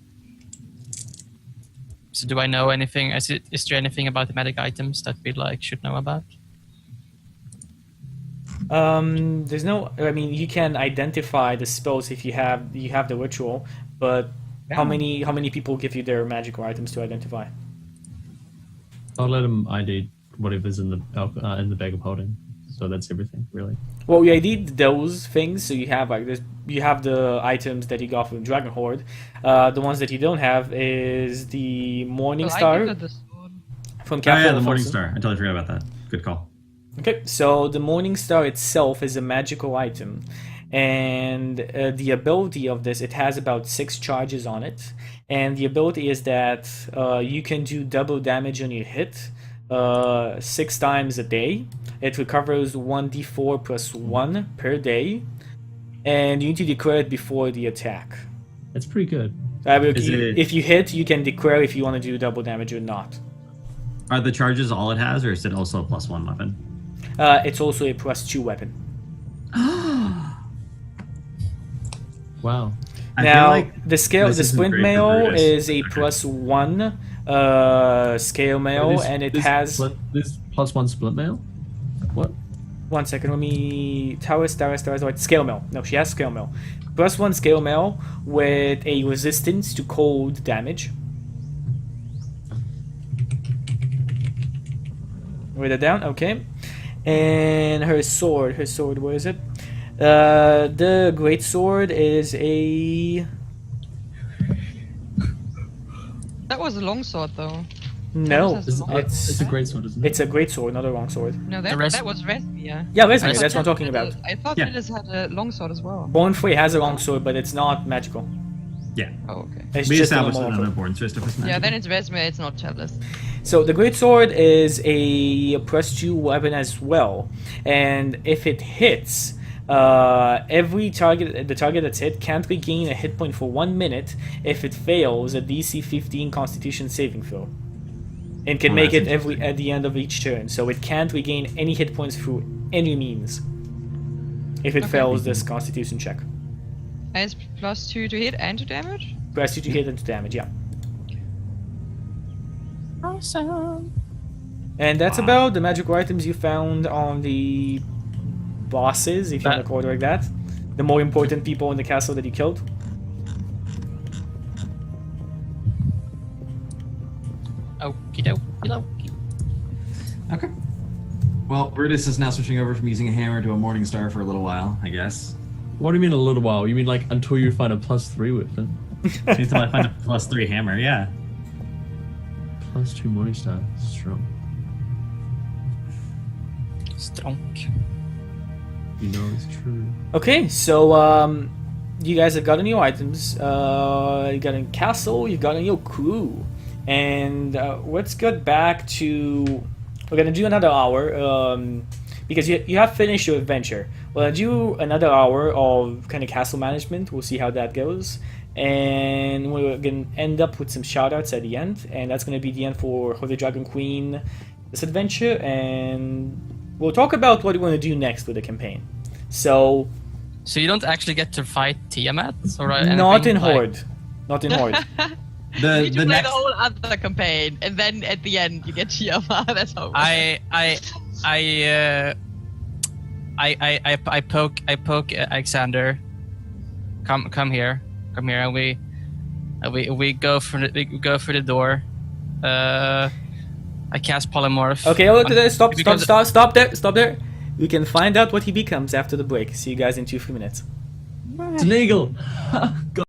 S4: So do I know anything? Is there anything about the magic items that we should know about?
S1: There's no. I mean, you can identify the spells if you have the ritual, but how many people give you their magical items to identify?
S2: I'll let him ID whatever's in the bag of holding. So that's everything, really.
S1: Well, we ID'd those things, so you have like this. You have the items that you got from Dragon Hoard. The ones that you don't have is the Morning
S5: Well, I
S1: Star
S5: give it the sword.
S1: from
S3: Oh
S1: Captain
S3: yeah, the
S1: of
S3: Morning
S1: Helson.
S3: Star. I totally forgot about that. Good call.
S1: Okay, so the Morning Star itself is a magical item, and the ability of this, it has about 6 charges on it, and the ability is that you can do double damage on your hit 6 times a day. It recovers 1d4 plus 1 per day, and you need to declare it before the attack.
S2: It's pretty good.
S1: If you hit, you can declare if you want to do double damage or not.
S3: Are the charges all it has, or is it also a +1 weapon?
S1: It's also a plus 2 weapon.
S2: Wow.
S3: I
S1: Now,
S3: feel like
S1: the
S3: this isn't
S1: splint
S3: great for
S1: mail
S3: Brutus.
S1: is a plus 1 scale mail, and it has.
S2: This +1 split mail? What?
S1: 1 second, let me. Taurus, like scale mail. No, she has scale mail. Plus 1 scale mail with a resistance to cold damage. Write it down, okay. And her sword, where is it? The great sword is a.
S5: That was a long sword, though.
S1: No,
S5: It's a-
S2: It's a great sword, isn't it?
S1: it's a great sword, not a long sword.
S5: No,
S4: The rest-
S5: that was Vesmia.
S1: Yeah, Leslie,
S4: Nice.
S1: that's what I'm talking about.
S5: I thought
S3: Yeah.
S5: Lilith had a long sword as well.
S1: Born Free has a long sword, but it's not magical.
S3: Yeah.
S5: Oh, okay.
S1: It's
S3: We
S1: just a
S3: established that
S1: normal
S3: on the
S1: sword.
S3: board system.
S5: Yeah, then it's Vesmia, it's not Chalice.
S1: So the great sword is a plus 2 weapon as well, and if it hits, the target that's hit can't regain a hit point for 1 minute if it fails a DC 15 Constitution saving throw, and can
S3: Oh,
S1: make
S3: that's
S1: it at the end of each turn. So it can't regain any hit points through any means if it
S5: Okay.
S1: fails this Constitution check.
S5: And it's plus 2 to hit and to damage?
S1: Plus 2 to hit and to damage, yeah.
S4: Awesome.
S1: And that's about the magical items you found on the bosses, if you want to call it like that. The more important people in the castle that you killed.
S4: Okie dokie.
S3: Okay. Well, Brutus is now switching over from using a hammer to a Morning Star for a little while, I guess.
S2: What do you mean a little while? You mean like until you find a +3 weapon?
S3: Until I find a +3 hammer, yeah.
S2: +2 Morningstar. Strong.
S4: Strong.
S2: You know it's true.
S1: Okay, so you guys have gotten your items. You got a castle, you got your crew. And let's get back to. We're gonna do another hour because you have finished your adventure. We'll do another hour of kind of castle management. We'll see how that goes, and we're gonna end up with some shoutouts at the end, and that's gonna be the end for Hoard the Dragon Queen this adventure, and we'll talk about what we want to do next with the campaign. So
S4: you don't actually get to fight Tiamat or
S1: not
S4: anything
S1: in
S4: like-
S1: Hoard, not in Hoard.
S3: The
S5: You play
S3: next
S5: the whole other campaign, and then at the end you get Chioma. That's how.
S4: I poke Alexander. Come here, and we go through the door. I cast polymorph.
S1: Okay,
S4: Because-
S1: stop there. We can find out what he becomes after the break. See you guys in 2-3 minutes.
S2: It's an eagle. God.